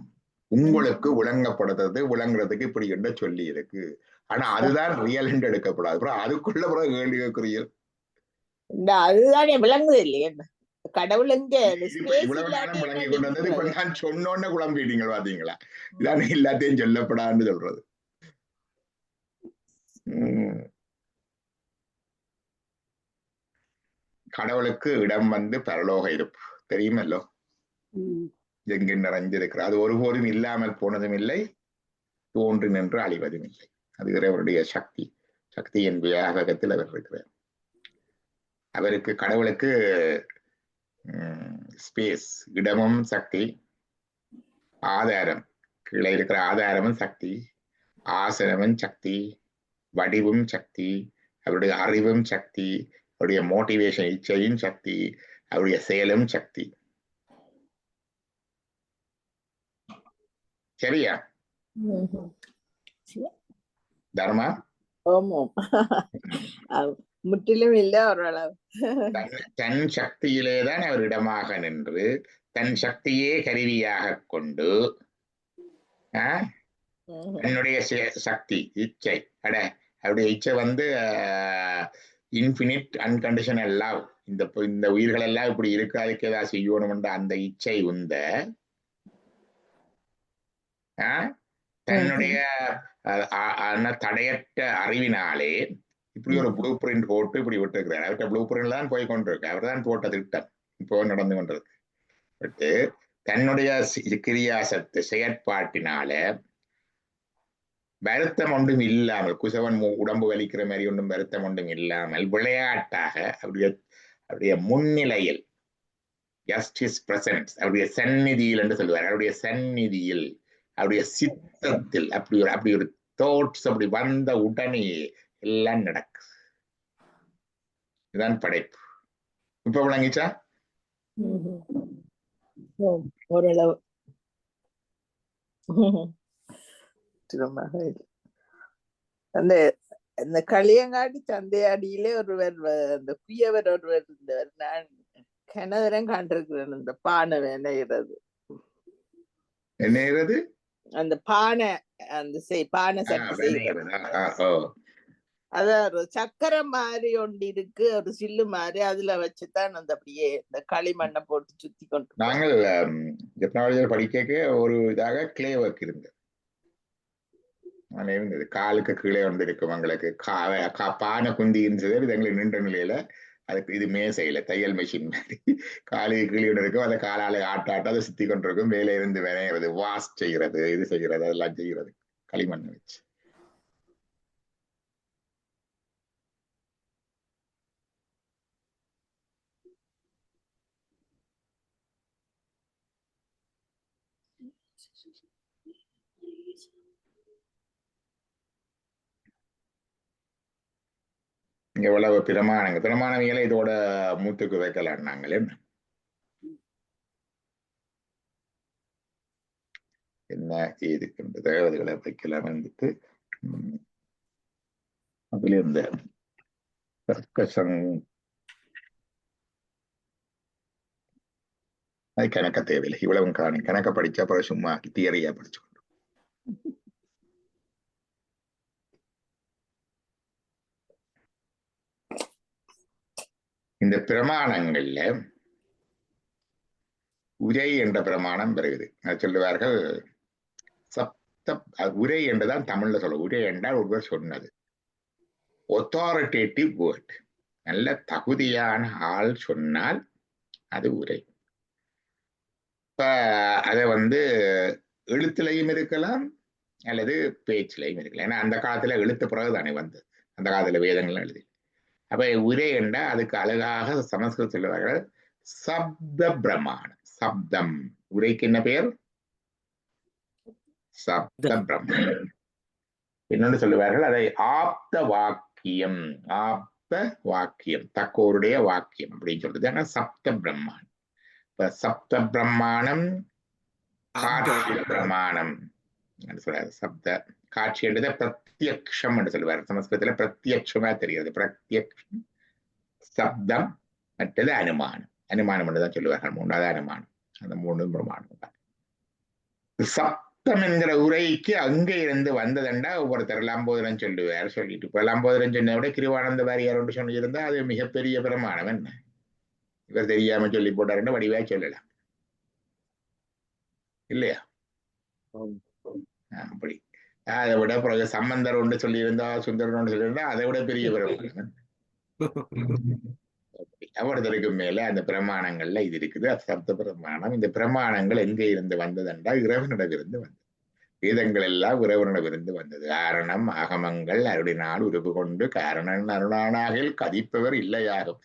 உங்களுக்கு விளங்குறதுக்கு இப்படி என்று சொல்லி இருக்கு. ஆனா அதுதான் ரியல் என்று எடுக்கப்படாது. அப்புறம் அதுக்குள்ள பிறகு கேள்வி கேட்கிறீர்கள். அதுதானே விளங்குது இல்லையா? கடவுள் விளங்கி கொண்டு வந்தது இப்ப நான் சொன்னோன்னு குழம்பிட்டீங்க பாத்தீங்களா? இதானே எல்லாத்தையும் சொல்லப்படான்னு சொல்றது. கடவுளுக்கு இடம் பரலோக இருப்பு தெரியுமல்லோ, எங்கு நிறைஞ்சிருக்கிற. அது ஒருபோதும் இல்லாமல் போனதும் இல்லை, தோன்றி நின்று அழிவதும் இல்லை. அது இறைவருடைய சக்தி. சக்தியின் வியாபகத்தில் அவர் இருக்கிறார். அவருக்கு கடவுளுக்கு ஸ்பேஸ், இடமும் சக்தி, ஆதாரம், கீழே இருக்கிற ஆதாரமும் சக்தி, ஆசனமும் சக்தி, வடிவும் சக்தி, அவருடைய அறிவும் சக்தி, அவருடைய மோட்டிவேஷன் இச்சையும் சக்தி, அவருடைய செயலும் சக்தி. சரியா தர்மா? முற்றிலும் இல்ல, ஓரளவு. தன் சக்தியிலேதான் அவர் இடமாக நின்று தன் சக்தியே கருவியாக கொண்டு என்னுடைய சக்தி இச்சை அவருடைய இச்சை இன்ஃபினிட் அன்கண்டிஷனல் லவ். இந்த உயிர்கள் எல்லாம் இப்படி இருக்கு, அதுக்கு ஏதாவது செய்யணும் அந்த இச்சை தன்னுடைய தடையற்ற அறிவினாலே இப்படி ஒரு ப்ளூ பிரிண்ட் போட்டு இப்படி விட்டுருக்கிறார். அவர்கிட்ட ப்ளூ பிரிண்ட்ல தான் போய் கொண்டிருக்கு. அவர் தான் போட்ட திட்டம் இப்போ நடந்து கொண்டிருக்கு. பட்டு தன்னுடைய கிரியாசத்து செயற்பாட்டினால வருத்தம் ஒன்றும் இல்லாமல், குசவன் உடம்பு வலிக்கிற மாதிரி ஒன்றும் வருத்தம் ஒன்றும் இல்லாமல் விளையாட்டாக அவருடைய முன்னிலையில், ஜஸ்டிஸ் பிரசன்ஸ், அவருடைய சந்நிதியில் என்று சொல்லுவார். அவருடைய சந்நிதியில், அவருடைய சித்தத்தில் அப்படி ஒரு தாட்ஸ் அப்படி வந்த உடனே எல்லாம் நடக்கு. இதுதான் படைப்பு. இப்ப விளங்கிச்சா? ஓரளவு. அந்த களியங்காட்டு சந்தையாடியிலே ஒருவர், அந்த குயவர் ஒருவர் இருந்தவர். நான் கனதரம் கண்டிருக்கிறேன். அந்த பானை வேணைகிறது. என்ன அந்த பானை, அந்த பானை சட்டி செய்யறது. அதான் சக்கரம் மாதிரி ஒன்று இருக்கு, ஒரு சில்லு மாதிரி. அதுல வச்சுதான் அந்த அப்படியே இந்த களிமண்ணை போட்டு சுத்தி கொண்டு. நாங்கள் ஜெப்னாலஜியில் படிக்க ஒரு இதாக கிளே ஒர்க் இருந்தது. காலுக்கு கீழே இருக்கும் எங்களுக்கு பானை குந்தி இருந்தது. இது எங்களுக்கு நின்ற நிலையில அதுக்கு இது மேசையில தையல் மெஷின் மாதிரி காலுக்கு கீழே இருக்கும். அதை காலால ஆட்ட அதை சுத்தி கொண்டிருக்கும். மேலே இருந்து வினைகிறது, வாஷ் செய்யறது, இது செய்யறது, அதெல்லாம் செய்யறது களிமண்ணை வச்சு. எவ்வளவு பிரமாணங்களை இதோட மூத்துக்கு வைக்கலாம். நாங்களே என்ன ஏதுக்கின்றது அதுகளை வைக்கலாம். அதுல இருந்த அது கணக்க தேவையில்லை. இவ்வளவு கணக்க படிச்சா அப்புறம் சும்மா தியரியா படிச்சு. இந்த பிரமாணங்கள்ல உரை என்ற பிரமாணம் வருகிறது. அது சொல்லுவார்கள் உரை என்றுதான் தமிழ்ல சொல்ல. உரை என்றால் ஒருவர் சொன்னது, authoritative word. நல்ல தகுதியான ஆள் சொன்னால் அது உரை. இப்ப அதை எழுத்துலையும் இருக்கலாம், அல்லது பேச்சிலையும் இருக்கலாம். ஏன்னா அந்த காலத்துல எழுத்து பிறகு தானே வந்தது, அந்த காலத்துல வேதங்கள்லாம் எழுதி. அப்ப உரை என்றா அதுக்கு அழகாக சமஸ்கிருத சொல்லுவார்கள் சப்த பிரமாணம். சப்தம் உரைக்கு என்ன பெயர்? சப்த பிரமாணம். இன்னொன்று சொல்லுவார்கள் அதை ஆப்த வாக்கியம். ஆப்த வாக்கியம், தக்கோருடைய வாக்கியம் அப்படின்னு சொல்றது. ஆனா சப்த பிரம்மாணம். இப்ப சப்த பிரம்மாணம், காட்சி பிரமாணம் சொல்றாரு. சப்த காட்சி என்றதை பிரத்யக்ஷம் என்று சொல்லுவார். சமஸ்கிருதத்துல பிரத்யக்ஷமா தெரிகிறது. பிரத்யக்ஷம், சப்தம், மற்றது அனுமானம். அனுமானம் என்றுதான் சொல்லுவார்கள். மூன்றாவது அனுமானம். அந்த மூணு பிரமாணம் தான். சப்தம் என்கிற உரைக்கு அங்கே இருந்து வந்ததுண்டா ஒவ்வொருத்தர் லம்போதரன் சொல்லுவார். சொல்லிட்டு இப்ப லம்போதரன் சொன்ன விட கிருவானந்த வாரியார் ஒன்று சொல்லியிருந்தா அது மிகப்பெரிய பிரமாணம். என்ன இவர் தெரியாம சொல்லி போட்டாருன்னு வடிவா சொல்லலாம் இல்லையா? அப்படி அதை விட பிறகு சம்பந்தர் ஒன்று சொல்லியிருந்தா, சுந்தரன் ஒன்று சொல்லியிருந்தா அதை விட பெரிய பிரமாணம். ஒருத்தருக்கு மேல அந்த பிரமாணங்கள்ல இது இருக்குது. சப்த பிரமாணம். இந்த பிரமாணங்கள் எங்கே இருந்து வந்ததுண்டா இறைவனிடமிருந்து வந்தது. வேதங்கள் எல்லாம் இறைவனிடமிருந்து வந்தது. காரணம் அகமங்கள் அருளினால் உருவு கொண்டு காரணன் அருளானாகில் கதிப்பவர் இல்லையாகும்.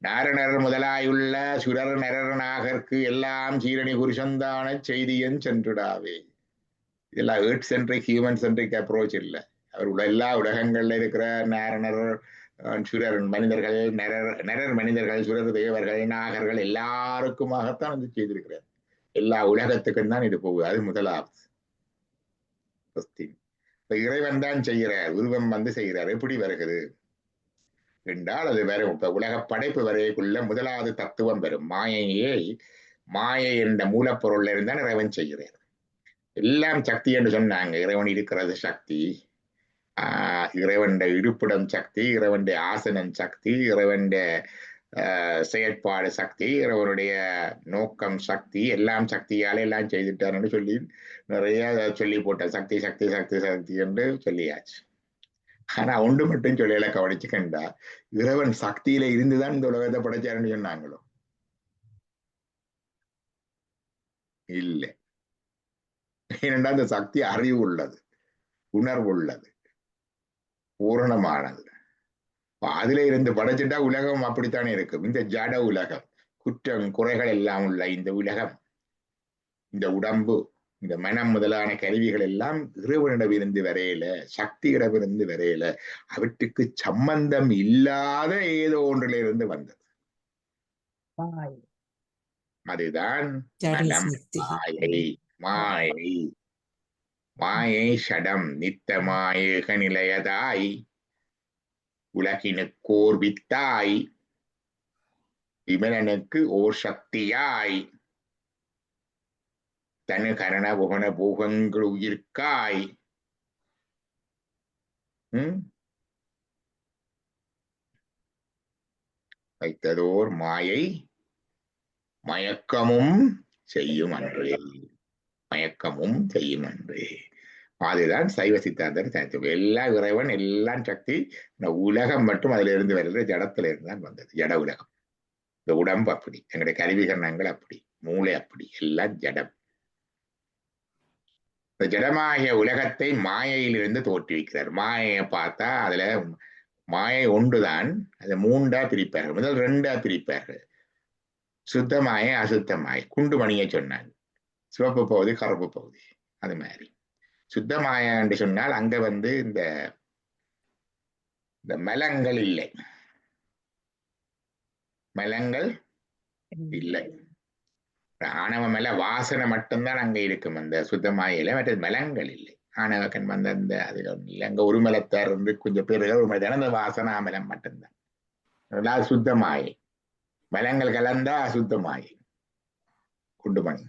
நாரணர் முதலாயுள்ள சுரர் நரநாகர்க்கு எல்லாம் சீரணி புருஷந்தான செய்தியன் சென்றுடாவே. இதெல்லாம் earth centric human centric approach இல்லை. அவர் எல்லா உலகங்கள்ல இருக்கிற நாரணர், சுரர் மனிதர்கள், நரர் மனிதர்கள், சுரர் தேவர்கள், நாகர்கள் எல்லாருக்குமாகத்தான் வந்து செய்திருக்கிறார். எல்லா உலகத்துக்கும் தான் இது போகுது. அது முதலாவது. இறைவன் தான் செய்கிறார், உருவம் வந்து செய்கிறார். எப்படி வருகிறது என்றால் அது வரும். இப்ப உலக படைப்பு வரைக்குள்ள முதலாவது தத்துவம் வரும். மாயை என்ற மூலப்பொருள்ல இருந்தால் இறைவன் செய்கிறார். எல்லாம் சக்தி என்று சொன்னாங்க. இறைவன் இருக்கிறது சக்தி, இறைவன் இருப்பிடம் சக்தி, இறைவன் ஆசனம் சக்தி, இறைவன் செயற்பாடு சக்தி, இறைவனுடைய நோக்கம் சக்தி, எல்லாம் சக்தியால எல்லாம் செய்துட்டார்னு சொல்லி நிறைய சொல்லி போட்ட சக்தி சக்தி சக்தி சக்தி என்று சொல்லியாச்சு. ஆனா ஒன்று மட்டும் சொல்லல, கவனிச்சுக்கண்டா, இறைவன் சக்தியில இருந்துதான் இந்த உலகத்தை படைச்சாருன்னு சொன்னாங்களோ? இல்லை. ஏனென்றா அந்த சக்தி அறிவு உள்ளது, உணர்வு உள்ளது, பூரணமானது. அதுல இருந்து படைச்சிட்டா உலகம் அப்படித்தானே இருக்கும். இந்த ஜட உலகம், குற்றம் குறைகள் எல்லாம் உள்ள இந்த உலகம், இந்த உடம்பு, இந்த மனம் முதலான கருவிகள் எல்லாம் இறைவனிடமிருந்து வரையில, சக்தியிடமிருந்து வரையில, அவற்றுக்கு சம்பந்தம் இல்லாத ஏதோ ஒன்றில இருந்து வந்தது. அதுதான் மனம். மாயை மாயை ஷடம் நித்தமாயேக நிலையதாய் உலகினுக்கோர் வித்தாய் விமலனுக்கு ஓர் சக்தியாய் தனு கரண புகன போகங்கள் உயிர்க்காய் வைத்ததோர் மாயை மயக்கமும் செய்யும் அன்றே. மயக்கமும் செய்யும் அன்றே. அதுதான் சைவ சித்தாந்தம் தனித்துவம். எல்லாம் இறைவன், எல்லாம் சக்தி. இந்த உலகம் மட்டும் அதுல இருந்து வருது, ஜடத்துல இருந்து தான் வந்தது. ஜட உலகம். இந்த உடம்பு அப்படி, எங்களுடைய கருவிகரணங்கள் அப்படி, மூளை அப்படி, எல்லாம் ஜடம். இந்த ஜடமாகிய உலகத்தை மாயையிலிருந்து தோற்றுவிக்கிறார். மாயையை பார்த்தா அதுல மாயை ஒன்றுதான், அதை மூண்டா பிரிப்பார்கள். முதல் ரெண்டா பிரிப்பார்கள். சுத்தமாய அசுத்தமாய. குண்டுமணியை சொன்னாங்க, சிவப்பு பகுதி கருப்பு பகுதி. அது மாதிரி சுத்தமாய என்று சொன்னால் அங்க வந்து இந்த மலங்கள் இல்லை, மலங்கள் இல்லை. ஆணவ மேல வாசனை மட்டும்தான் அங்க இருக்கும் அந்த சுத்தமாயில, மற்ற மலங்கள் இல்லை. ஆணவக்கன் வந்த அந்த அதுல ஒண்ணு இல்லை. அங்க ஒரு மலத்தார் இருந்து கொஞ்சம் பேர்கள் ஒரு மலத்தான அந்த வாசனா மலம் மட்டும்தான். அதாவது சுத்தமாயை. மலங்கள் கலந்தா அசுத்தமாயை குண்டுமணி.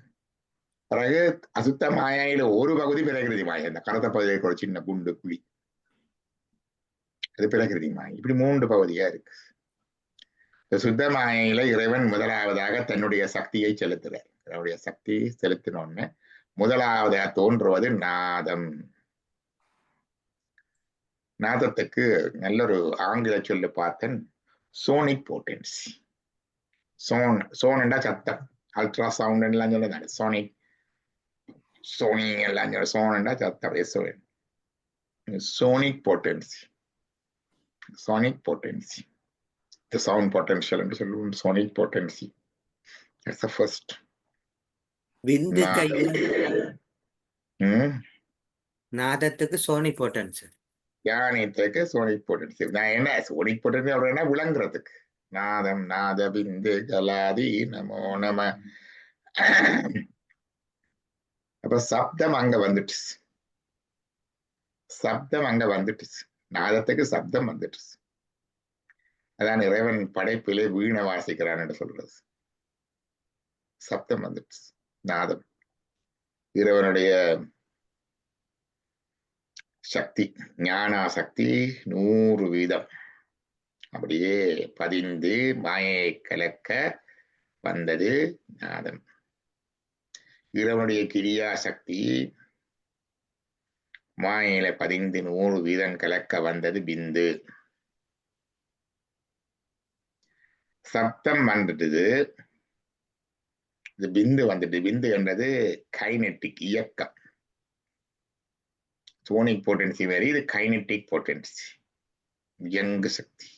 பிறகு அசுத்த மாயில ஒரு பகுதி பிரகிருதி மாயை, அந்த கருத்த பகுதியை ஒரு சின்ன குண்டு குழி, அது பிரகிருதி மாயை. இப்படி 3 பகுதியா இருக்கு. இந்த சுத்த மாயில இறைவன் முதலாவதாக தன்னுடைய சக்தியை செலுத்துறார். தன்னுடைய சக்தியை செலுத்தினோன்னு முதலாவதாக தோன்றுவது நாதம். நாதத்துக்கு நல்ல ஒரு ஆங்கில சொல்லு பார்த்தேன், சோனிக் போட்டன்சி. சோன் என்றா சத்தம், அல்ட்ரா சவுண்ட் எல்லாம் சொல்லுதாங்க. சோனி எல்லாம் சோனண்டா அப்படியே சோன் sonic potency sonic potency the sound potential என்று சொல்லுவோம் sonic potency that's the first விந்து கையில் நாதத்துக்கு சோனிக் பொட்டன்சி ஞானத்துக்கு சோனிக் பொட்டன்சி நான் என்ன சோனிக் பொட்டன்சி அப்படின்னா விளங்குறதுக்கு நாதம் நாத பிந்து கலாதி நமோ நம அப்ப சப்தம் அங்க வந்துட்டு நாதத்துக்கு சப்தம் வந்துட்டு அதான் இறைவன் படைப்பிலே வீணை வாசிக்கிறான் என்று சொல்றது சப்தம் வந்துட்டு நாதம் இறைவனுடைய சக்தி ஞானா சக்தி 100% அப்படியே பதிந்து மாயை கலக்க வந்தது நாதம் இறைவனுடைய கிரியா சக்தி மாயில பதிந்து 100% கலக்க வந்தது பிந்து சப்தம் வந்துட்டது இது பிந்து வந்துட்டு பிந்து என்றது கைனெட்டிக் இயக்கம் சோனிக் பொட்டன்சி வேறு இது கைனெட்டிக் பொட்டன்சி இயங்கு சக்தி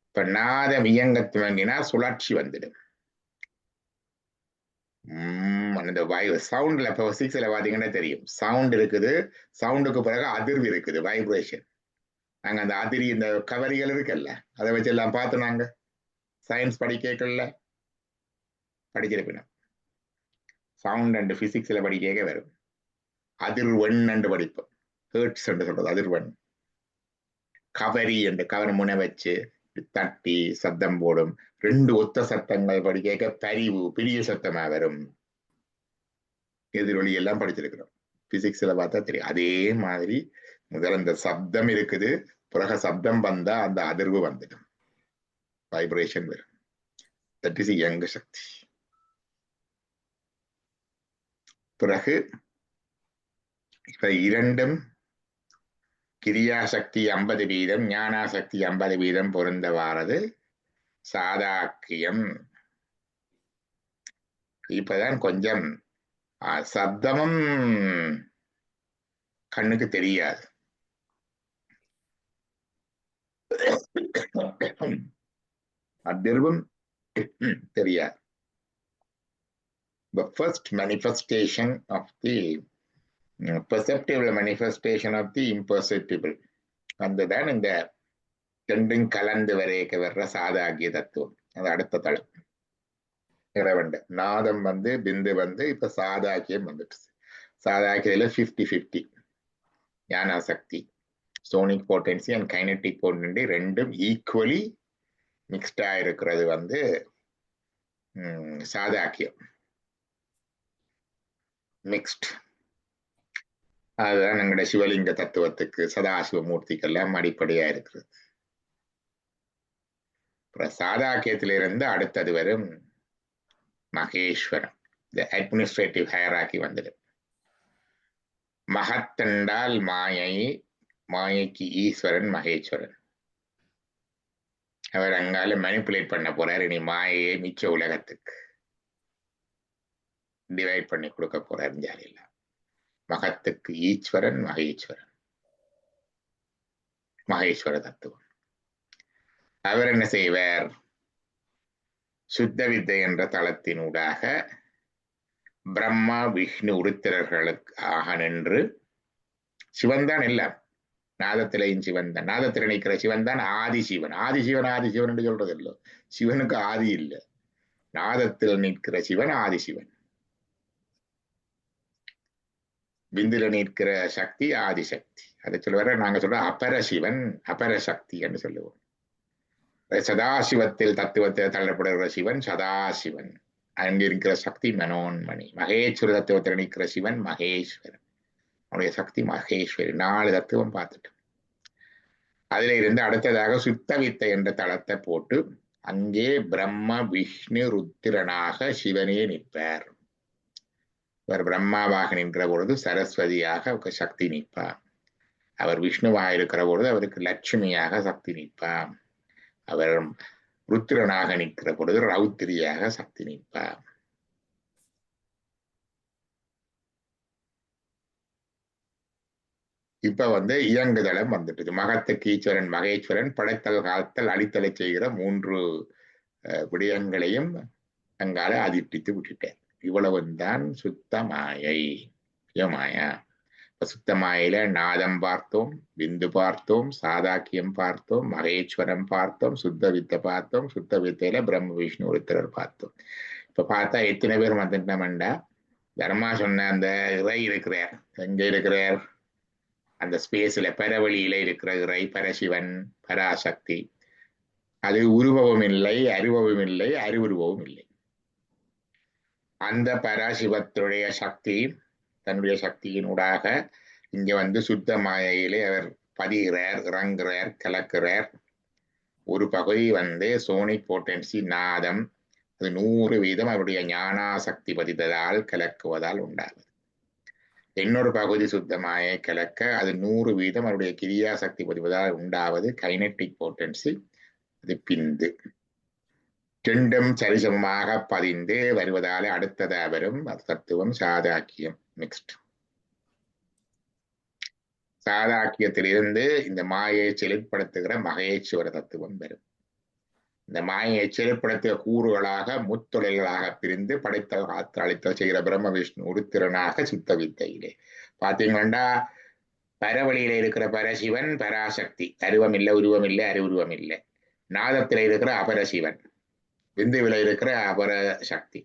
இப்ப நாதம் இயங்க துவங்கினா சுழற்சி வந்துடும் அந்த சவுண்ட்ல இப்போ 6ல பாத்தீங்கன்னா தெரியும் சவுண்ட் இருக்குது சவுண்டுக்கு பிறகு அதிர்வு இருக்குது வைப்ரேஷன் நாங்க அந்த அதிரி இந்த கவரிகள் இருக்குல்ல அதை வச்சு எல்லாம் பார்த்து நாங்க சயின்ஸ் படிக்கல படிச்சிருப்பினோம் சவுண்ட் அண்ட் பிசிக்ஸ்ல படிக்க வரும் அதிர்வெண் என்று படிப்போம் ஹேர்ட்ஸ் என்று சொல்றது அதிர்வெண் கவரி என்று கவர் முனை வச்சு தட்டி சத்தம் போடும் 2 ஒத்த சத்தங்கள் படிக்க பரிவு பெரிய சத்தமா வரும் எதிரொலி எல்லாம் படிச்சிருக்கிறோம் பிசிக்ஸ்ல பார்த்தா தெரியும் அதே மாதிரி முதல்ல இந்த சப்தம் இருக்குது பிறகு சப்தம் வந்தா அந்த அதிர்வு வந்துடும் வைப்ரேஷன் வரும் தட் இஸ் இயங்கு சக்தி பிறகு இப்ப இரண்டும் கிரியாசக்தி 50% ஞானாசக்தி 50% பொருந்த வாரது சாதாக்கியம் இப்பதான் கொஞ்சம் சப்தமும் கண்ணுக்கு தெரியாது அதிர்வும் தெரியாது the first manifestation of the perceptible manifestation of the imperceptible அதுதான் இந்த ரெண்டும் கலந்து வர்ற சாதாகிய தத்துவம் அது அடுத்த தளம் இறைவண்ட நாதம் பிந்து இப்ப சாதாக்கியம் வந்துட்டு சாதாக்கியில 50-50 ஞானாசக்தி sonic potency and kinetic potency ரெண்டும் ஈக்குவலி மிக்ஸ்டா இருக்கிறது சாதாக்கியம் மிக்ஸ்ட் அதுதான் எங்களுடைய சிவலிங்க தத்துவத்துக்கு சதாசிவமூர்த்திக்கெல்லாம் அடிப்படையா இருக்கிறது சாதாக்கியத்திலிருந்து அடுத்தது வரும் மகேஸ்வரம் இந்த அட்மினிஸ்ட்ரேட்டிவ் ஹையரார்கி வந்துடும் மகத்தண்டால் மாயைக்கு ஈஸ்வரன் மகேஸ்வரன் அவர் அங்கால மேனிபுலேட் பண்ண போறார் இனி மாயையை மிச்ச உலகத்துக்கு டிவைட் பண்ணி கொடுக்க போறார் ஜாலியில மகத்துக்கு ஈஸ்வரன் மகேஸ்வர தத்துவம் அவர் என்ன செய்வார் சுத்த வித்தை என்ற தளத்தினூடாக பிரம்மா விஷ்ணு உருத்திரர்களுக்கு ஆக நின்று சிவன் தான் எல்லாம் நாதத்திலையும் சிவன் தான் நாதத்தில் நிற்கிற சிவன் தான் ஆதிசிவன் என்று சொல்றது இல்லை சிவனுக்கு ஆதி இல்லை நாதத்தில் நிற்கிற சிவன் ஆதிசிவன் பிந்துல நிற்கிற சக்தி ஆதிசக்தி அதை சொல்லுவார நாங்க சொல்றோம் அபரசிவன் அபரசக்தி என்று சொல்லுவோம் சதாசிவத்தில் தத்துவத்தில் தள்ளப்படுகிற சிவன் சதாசிவன் அங்கிருக்கிற சக்தி மனோன்மணி மகேஸ்வர தத்துவத்தில் நிற்கிற சிவன் மகேஸ்வரன் அவனுடைய சக்தி மகேஸ்வரி 4 தத்துவம் பார்த்துட்டோம் அதுல இருந்து அடுத்ததாக சுத்த வித்தை என்ற தளத்தை போட்டு அங்கே பிரம்ம விஷ்ணு ருத்திரனாக சிவனே நிற்பார் அவர் பிரம்மாவாக நின்ற பொழுது சரஸ்வதியாக சக்தி நிற்பார் அவர் விஷ்ணுவாக இருக்கிற பொழுது அவருக்கு லட்சுமியாக சக்தி நிற்பார் அவர் ருத்திரனாக நிற்கிற பொழுது ரௌத்திரியாக சக்தி நிற்பார் இப்ப இயங்குதளம் வந்துட்டு மகத்துக்கு ஈஸ்வரன் மகேஸ்வரன் படைத்தல் காத்தல் அழித்தலை செய்கிற 3 விடயங்களையும் அங்கால அதிர்ப்பித்து விட்டுட்டேன். இவ்வளவுதான் சுத்த மாயை. மாயா சுத்த மாயில நாதம் பார்த்தோம், விந்து பார்த்தோம், சாதாக்கியம் பார்த்தோம், மகேஸ்வரம் பார்த்தோம், சுத்த வித்தை பார்த்தோம், சுத்த வித்தையில பிரம்ம விஷ்ணு ஒருத்தர் பார்த்தோம். இப்ப பார்த்தா எத்தனை பேர் வந்துட்டோம்டா, தர்மா சொன்ன அந்த இறை இருக்கிறார், எங்க இருக்கிறார், அந்த ஸ்பேஸ்ல பரவழியில இருக்கிற இறை பரசிவன் பராசக்தி. அது உருவமும் இல்லை, அருவமும் இல்லை, அறிவுருவமும் இல்லை. அந்த பராசிவத்துடைய சக்தி தன்னுடைய சக்தியினூடாக இங்க சுத்த மாயையிலே அவர் பதிகிறார், இறங்குறார், கலக்கிறார். ஒரு பகுதி சோனிக் போட்டன்சி நாதம், அது 100% அவருடைய ஞானாசக்தி பதித்ததால் கலக்குவதால் உண்டாகுது. இன்னொரு பகுதி சுத்த மாயை கலக்க அது 100% அவருடைய கிரியாசக்தி பதிவதால் உண்டாவது கைனட்டிக் போட்டன்சி, அது பிந்து. ரெண்டும் சரிசமமாக பதிந்து வருவதால அடுத்ததா வரும் தத்துவம் சாதாக்கியம் மிக்ஸ்ட். சாதாக்கியத்திலிருந்து இந்த மாயை செயல்படுத்துகிற மகேஸ்வர தத்துவம் வரும். இந்த மாயை செயல்படுத்திய கூறுகளாக முத்தொழில்களாக பிரிந்து படைத்தல் காத்தல் அழித்தல் செய்கிற பிரம்ம விஷ்ணு உருத்திரனாக சித்த வித்தையிலே பாத்தீங்கன்னா பரவழியில இருக்கிற பரசிவன் பராசக்தி, அருவம் இல்லை, உருவம் இல்லை, அறிவுருவம் இல்லை. நாதத்தில இருக்கிற அபரசிவன், விந்துவில இருக்கிற அபர சக்தி.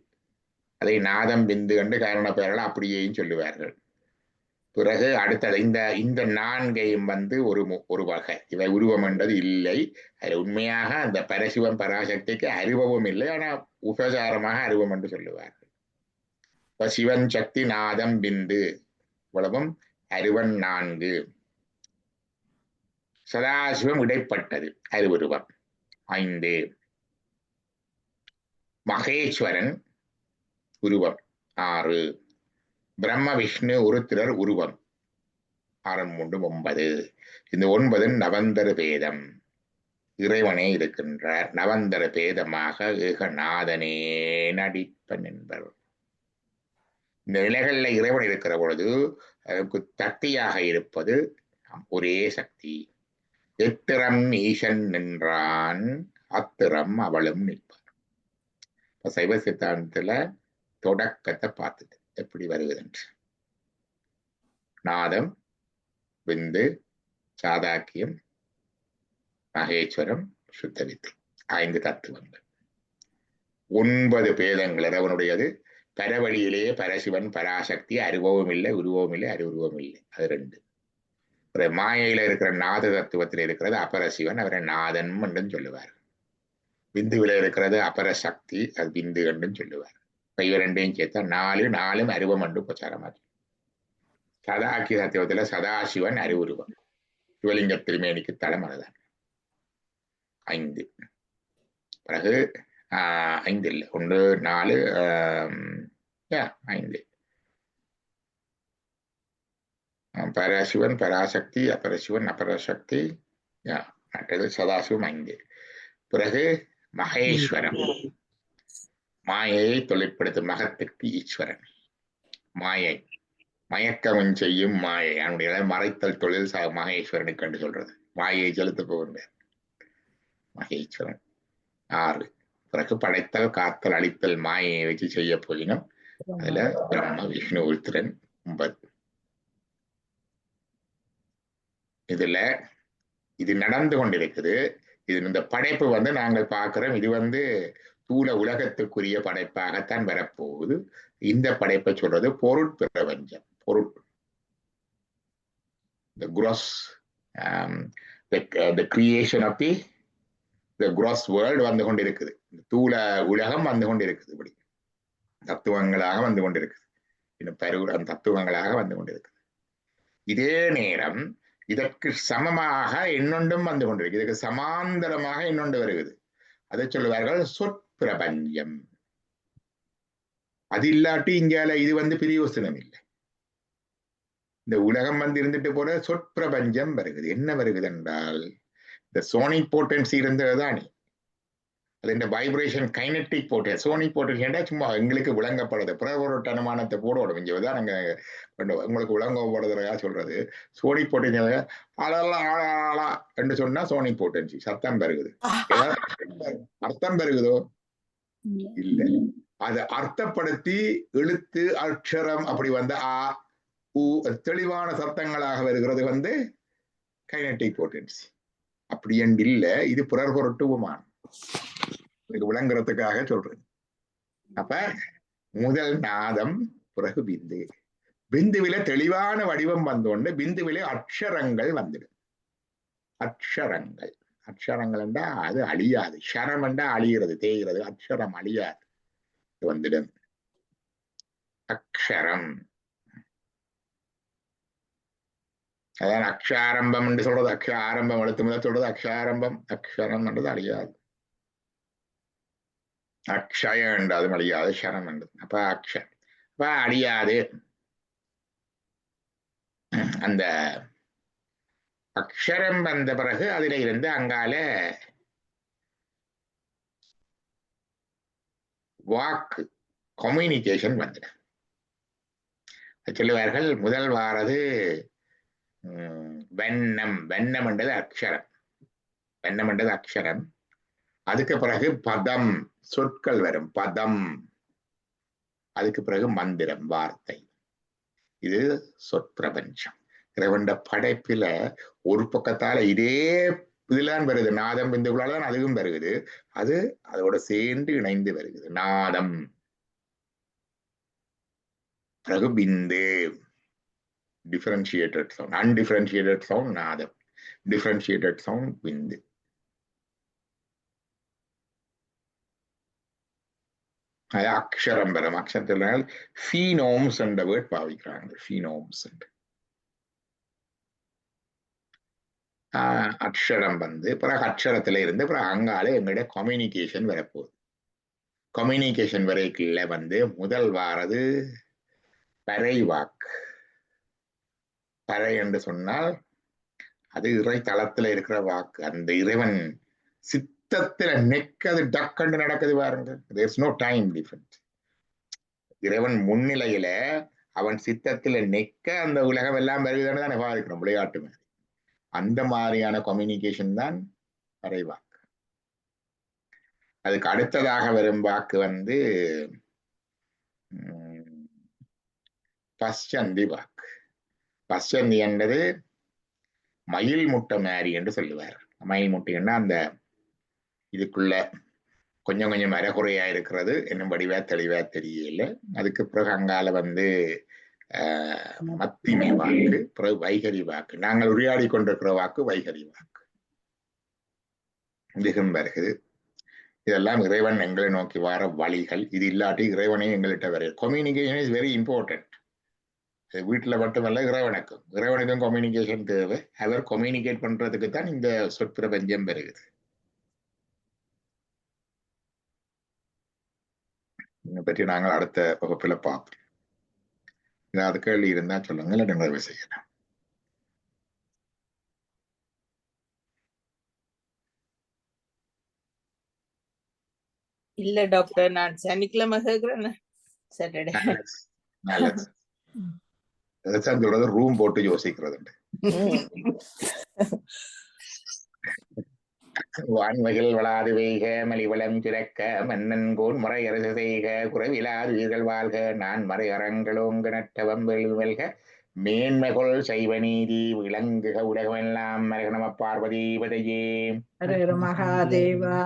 அதை நாதம் விந்து என்று காரண பெயர்கள் அப்படியேயும் சொல்லுவார்கள். பிறகு அடுத்தது இந்த 4ஐயும் ஒரு வகை. இவை உருவம் என்றது இல்லை. அது உண்மையாக அந்த பரசிவம் பராசக்திக்கு அருவமும் இல்லை, ஆனா உபசாரமாக அருவம் என்று சொல்லுவார்கள். இப்ப சிவன் சக்தி நாதம் விந்து இவ்வளவும் அருவன் 4. சதாசிவம் இடைப்பட்டது அருவுருவம் 5. மகேஸ்வரன் உருவம் 6. பிரம்ம விஷ்ணு உருத்திரர் உருவம் 6 3 9. இந்த 9 நவந்தர பேதம். இறைவனே இருக்கின்றார், நவந்தர பேதமாக ஏகநாதனே நடிப்பன் என்பர். இந்த நிலைகள்ல இறைவன் இருக்கிற பொழுது அதற்கு தட்டியாக இருப்பது ஒரே சக்தி. எத்திரம் ஈசன் நின்றான் அத்திரம் அவளும் நிற்பார். இப்ப சைவ சித்தாந்தத்துல தொடக்கத்தை பார்த்துட்டு எப்படி வருவதென்று நாதம் விந்து சாதாக்கியம் மகேஸ்வரம் சுத்த வித்தை 5 தத்துவங்கள் 9 பேதங்கள் இறைவனுடையது. பரவழியிலே பரசிவன் பராசக்தி அருவமும் இல்லை, உருவமும் இல்லை, அறிவுருவம் இல்லை, அது 2. மாயையில இருக்கிற நாத தத்துவத்தில் இருக்கிறது அபரசிவன், அவரை நாதன் என்றும் சொல்லுவார். விந்துவில இருக்கிறது அபரசக்தி, அது விந்து என்றும் சொல்லுவார். இவ 2ஐயும் சேர்த்தா 4 அருவம் என்று பிரச்சாரமாச்சு. சதாக்கிய தத்துவத்துல சதாசிவன் அறிவுருவம், சிவலிங்க திருமேனிக்கு தலைமனதான் 5. பிறகு 5 இல்லை 1 4 5. பரசிவன் பராசக்தி, அபரசிவன் அபரசக்தி, மற்றது சதாசிவம் 5. பிறகு மகேஸ்வரம், மாயையை தொழிற்படுத்தும் மகத்துக்கு ஈஸ்வரன். மாயை மயக்கம் செய்யும் மாயை, அவனுடைய மறைத்தல் தொழில் மகேஸ்வரனுக்கு என்று சொல்றது. மாயை செலுத்த போகின்ற மகேஸ்வரன் 6. பிறகு படைத்தல் காத்தல் அழித்தல் மாயையை வச்சு செய்ய போயினும் அதுல பிரம்ம விஷ்ணு உருத்திரன் 9. இதுல இது நடந்து கொண்டிருக்குது. இது இந்த படைப்பு நாங்கள் பார்க்கிறோம். இது தூள உலகத்துக்குரிய படைப்பாகத்தான் வரப்போகுது. இந்த படைப்பை சொல்றது பொருட்பிரபஞ்சம். பொருட் the gross the creation of the gross world வந்து கொண்டிருக்குது. தூள உலகம் வந்து கொண்டிருக்குது. இப்படி தத்துவங்களாக வந்து கொண்டிருக்குது. இன்னும் தத்துவங்களாக வந்து கொண்டிருக்குது. இதே நேரம் இதற்கு சமமாக இன்னொன்றும் வந்து கொண்டிருக்கு. இதுக்கு சமாந்தரமாக இன்னொன்று வருகிறது. அதை சொல்லுவார்கள் சொற்பிரபஞ்சம். அது இல்லாட்டி இங்கால இது பிரயோசனம் இல்லை. இந்த உலகம் இருந்துட்டு போல சொற்பிரபஞ்சம் வருகிறது. என்ன வருகிறது என்றால் இந்த சோனிக் போட்டன்சி இருந்ததுதானே, அது வைப்ரேஷன் கைனட்டிக் போட்டு சோனி போட்டு சும்மா எங்களுக்கு விளங்கப்படுது பிறகு அனுமானத்தை போடணும் இங்க தான் நாங்க உங்களுக்கு விளங்கப்படுறதா சொல்றது சோனி போட்டு ஆளா என்று சொன்னா சோனி போட்டு சத்தம் பெருகுது அர்த்தம் பெருகுதோ இல்ல அதை அர்த்தப்படுத்தி எழுத்து அக்ஷரம் அப்படி வந்து தெளிவான சத்தங்களாக வருகிறது கைனட்டிக் போட்டன்சி அப்படி என்று இல்ல இது பிறர் பொருட்டுவமான விளங்குறதுக்காக சொல்றேன் அப்ப முதல் நாதம் பிறகு பிந்து பிந்துவில தெளிவான வடிவம் வந்தோண்டு பிந்துவில அக்ஷரங்கள் வந்துடும் அக்ஷரங்கள் என்றா அது அழியாது ஷரம் என்றா அழிகிறது தேய்கிறது அக்ஷரம் அழியாது வந்துடும் அக்ஷரம் அதான் அக்ஷாரம்பம் என்று சொல்றது அக்ஷாரம்பம் எழுத்து முதல் சொல்றது அக்ஷாரம்பம் அக்ஷரம் என்றது அழியாது அக்ஷயம் என்றது அழியாது ஷரம் என்றது அப்ப அக்ஷரம் அப்ப அழியாது அந்த அக்ஷரம் வந்த பிறகு அதுல இருந்து அங்கால வாக்கு கம்யூனிகேஷன் வந்துடும் சொல்லுவார்கள் முதல் வாரது வெண்ணம் என்றது அக்ஷரம் அதுக்கு பிறகு பதம் சொற்கள் வரும் பதம் அதுக்கு பிறகு மந்திரம் வார்த்தை இது சொற்பிரபஞ்சம் இறைவன் படைப்பில ஒரு பக்கத்தால இதே இதுலாம் வருது நாதம் பிந்துகளால்தான் அதுவும் வருகுது அது அதோட சேர்ந்து இணைந்து வருகிறது நாதம் பிறகு பிந்து differentiated sound undifferentiated sound nadam differentiated sound bindu அது அக்ஷரம் வரும் அக்ஷரத்தில் ஃபீனோம்ஸ் என்ற வேர்ட் பாவிக்கிறாங்க ஃபீனோம்ஸ் அக்ஷரம் வந்து பிறகு அக்ஷரத்துல இருந்து பிறகு அங்காலே எங்களுடைய கம்யூனிகேஷன் வரப்போகுது கம்யூனிகேஷன் வரைக்குள்ள வந்து முதல் வாரது பறை வாக்கு பறை என்று சொன்னால் அது இறை தளத்துல இருக்கிற வாக்கு அந்த இறைவன் சித்தத்துல நெக்கது டக்கண்டு நடக்குது பாருங்க தேர்ஸ் நோ டைம் டிஃபரன்ஸ் இறைவன் முன்னிலையில அவன் சித்தத்துல நெக்க அந்த உலகம் எல்லாம் வருதுன்னு தான் பாதிக்கணும் விளையாட்டு மாதிரி அந்த மாதிரியான கம்யூனிகேஷன் தான் பறை வாக்கு அதுக்கு அடுத்ததாக வரும் வாக்கு வந்து பச்சந்தி வாக்கு பச்சந்தி என்பது மயில் முட்டை மாறி என்று சொல்லுவார் மயில் முட்டைன்னா அந்த இதுக்குள்ள கொஞ்சம் கொஞ்சம் அரைகுறையா இருக்கிறது என்னும் வடிவா தெளிவா தெரியல அதுக்கு பிறகு அங்கால வந்து மத்திமை வாக்கு பிறகு வைகரி வாக்கு நாங்கள் உரையாடி கொண்டிருக்கிற வாக்கு வைகரி வாக்கு இதுகும் வருகிறது இதெல்லாம் இறைவன் எங்களை நோக்கி வர வழிகள் இது இல்லாட்டி இறைவனையும் எங்கள்கிட்ட வர கம்யூனிகேஷன் இஸ் வெரி இம்பார்ட்டன்ட் வீட்டுல மட்டுமல்ல இறைவனுக்கும் கம்யூனிகேஷன் தேவை அவர் கம்யூனிகேட் பண்றதுக்கு தான் இந்த சொற்பிரபஞ்சம் வருகிறது இதை பற்றி நாங்கள் அடுத்த வகுப்புல பார்ப்போம் ஏதாவது கேள்வி இருந்தா சொல்லுங்க இல்லை நிறைவு செய்யலாம் இல்ல டாக்டர் நான் சனிக்கிழமை கேட்கிறேன் சாட்டர்டே சொல்றது ரூம் போட்டு யோசிக்கிறது வான்மைகள் வளாது வெய்க மலிவளம் சிறக்க மன்னன் கோன் முறை அரசு செய்க குறைவிலாது உயிர்கள் வாழ்க நான் மறை அறங்களோங்க நட்டவம் வெல்க மேன்மைகொள் சைவ நீதி விளங்குக உலகமெல்லாம் நம பார்வதீபதையே மகாதேவா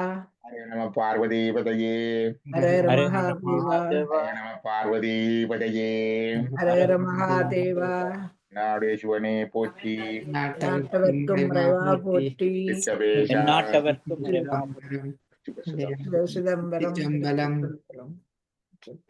நம பார்வதீபதையே நம பார்வதீபதையே மகாதேவா நாடேஸ்வரனே போற்றி நாட்டவர்க்கும் போற்றி நாட்டவர்க்கும் சிதம்பரம்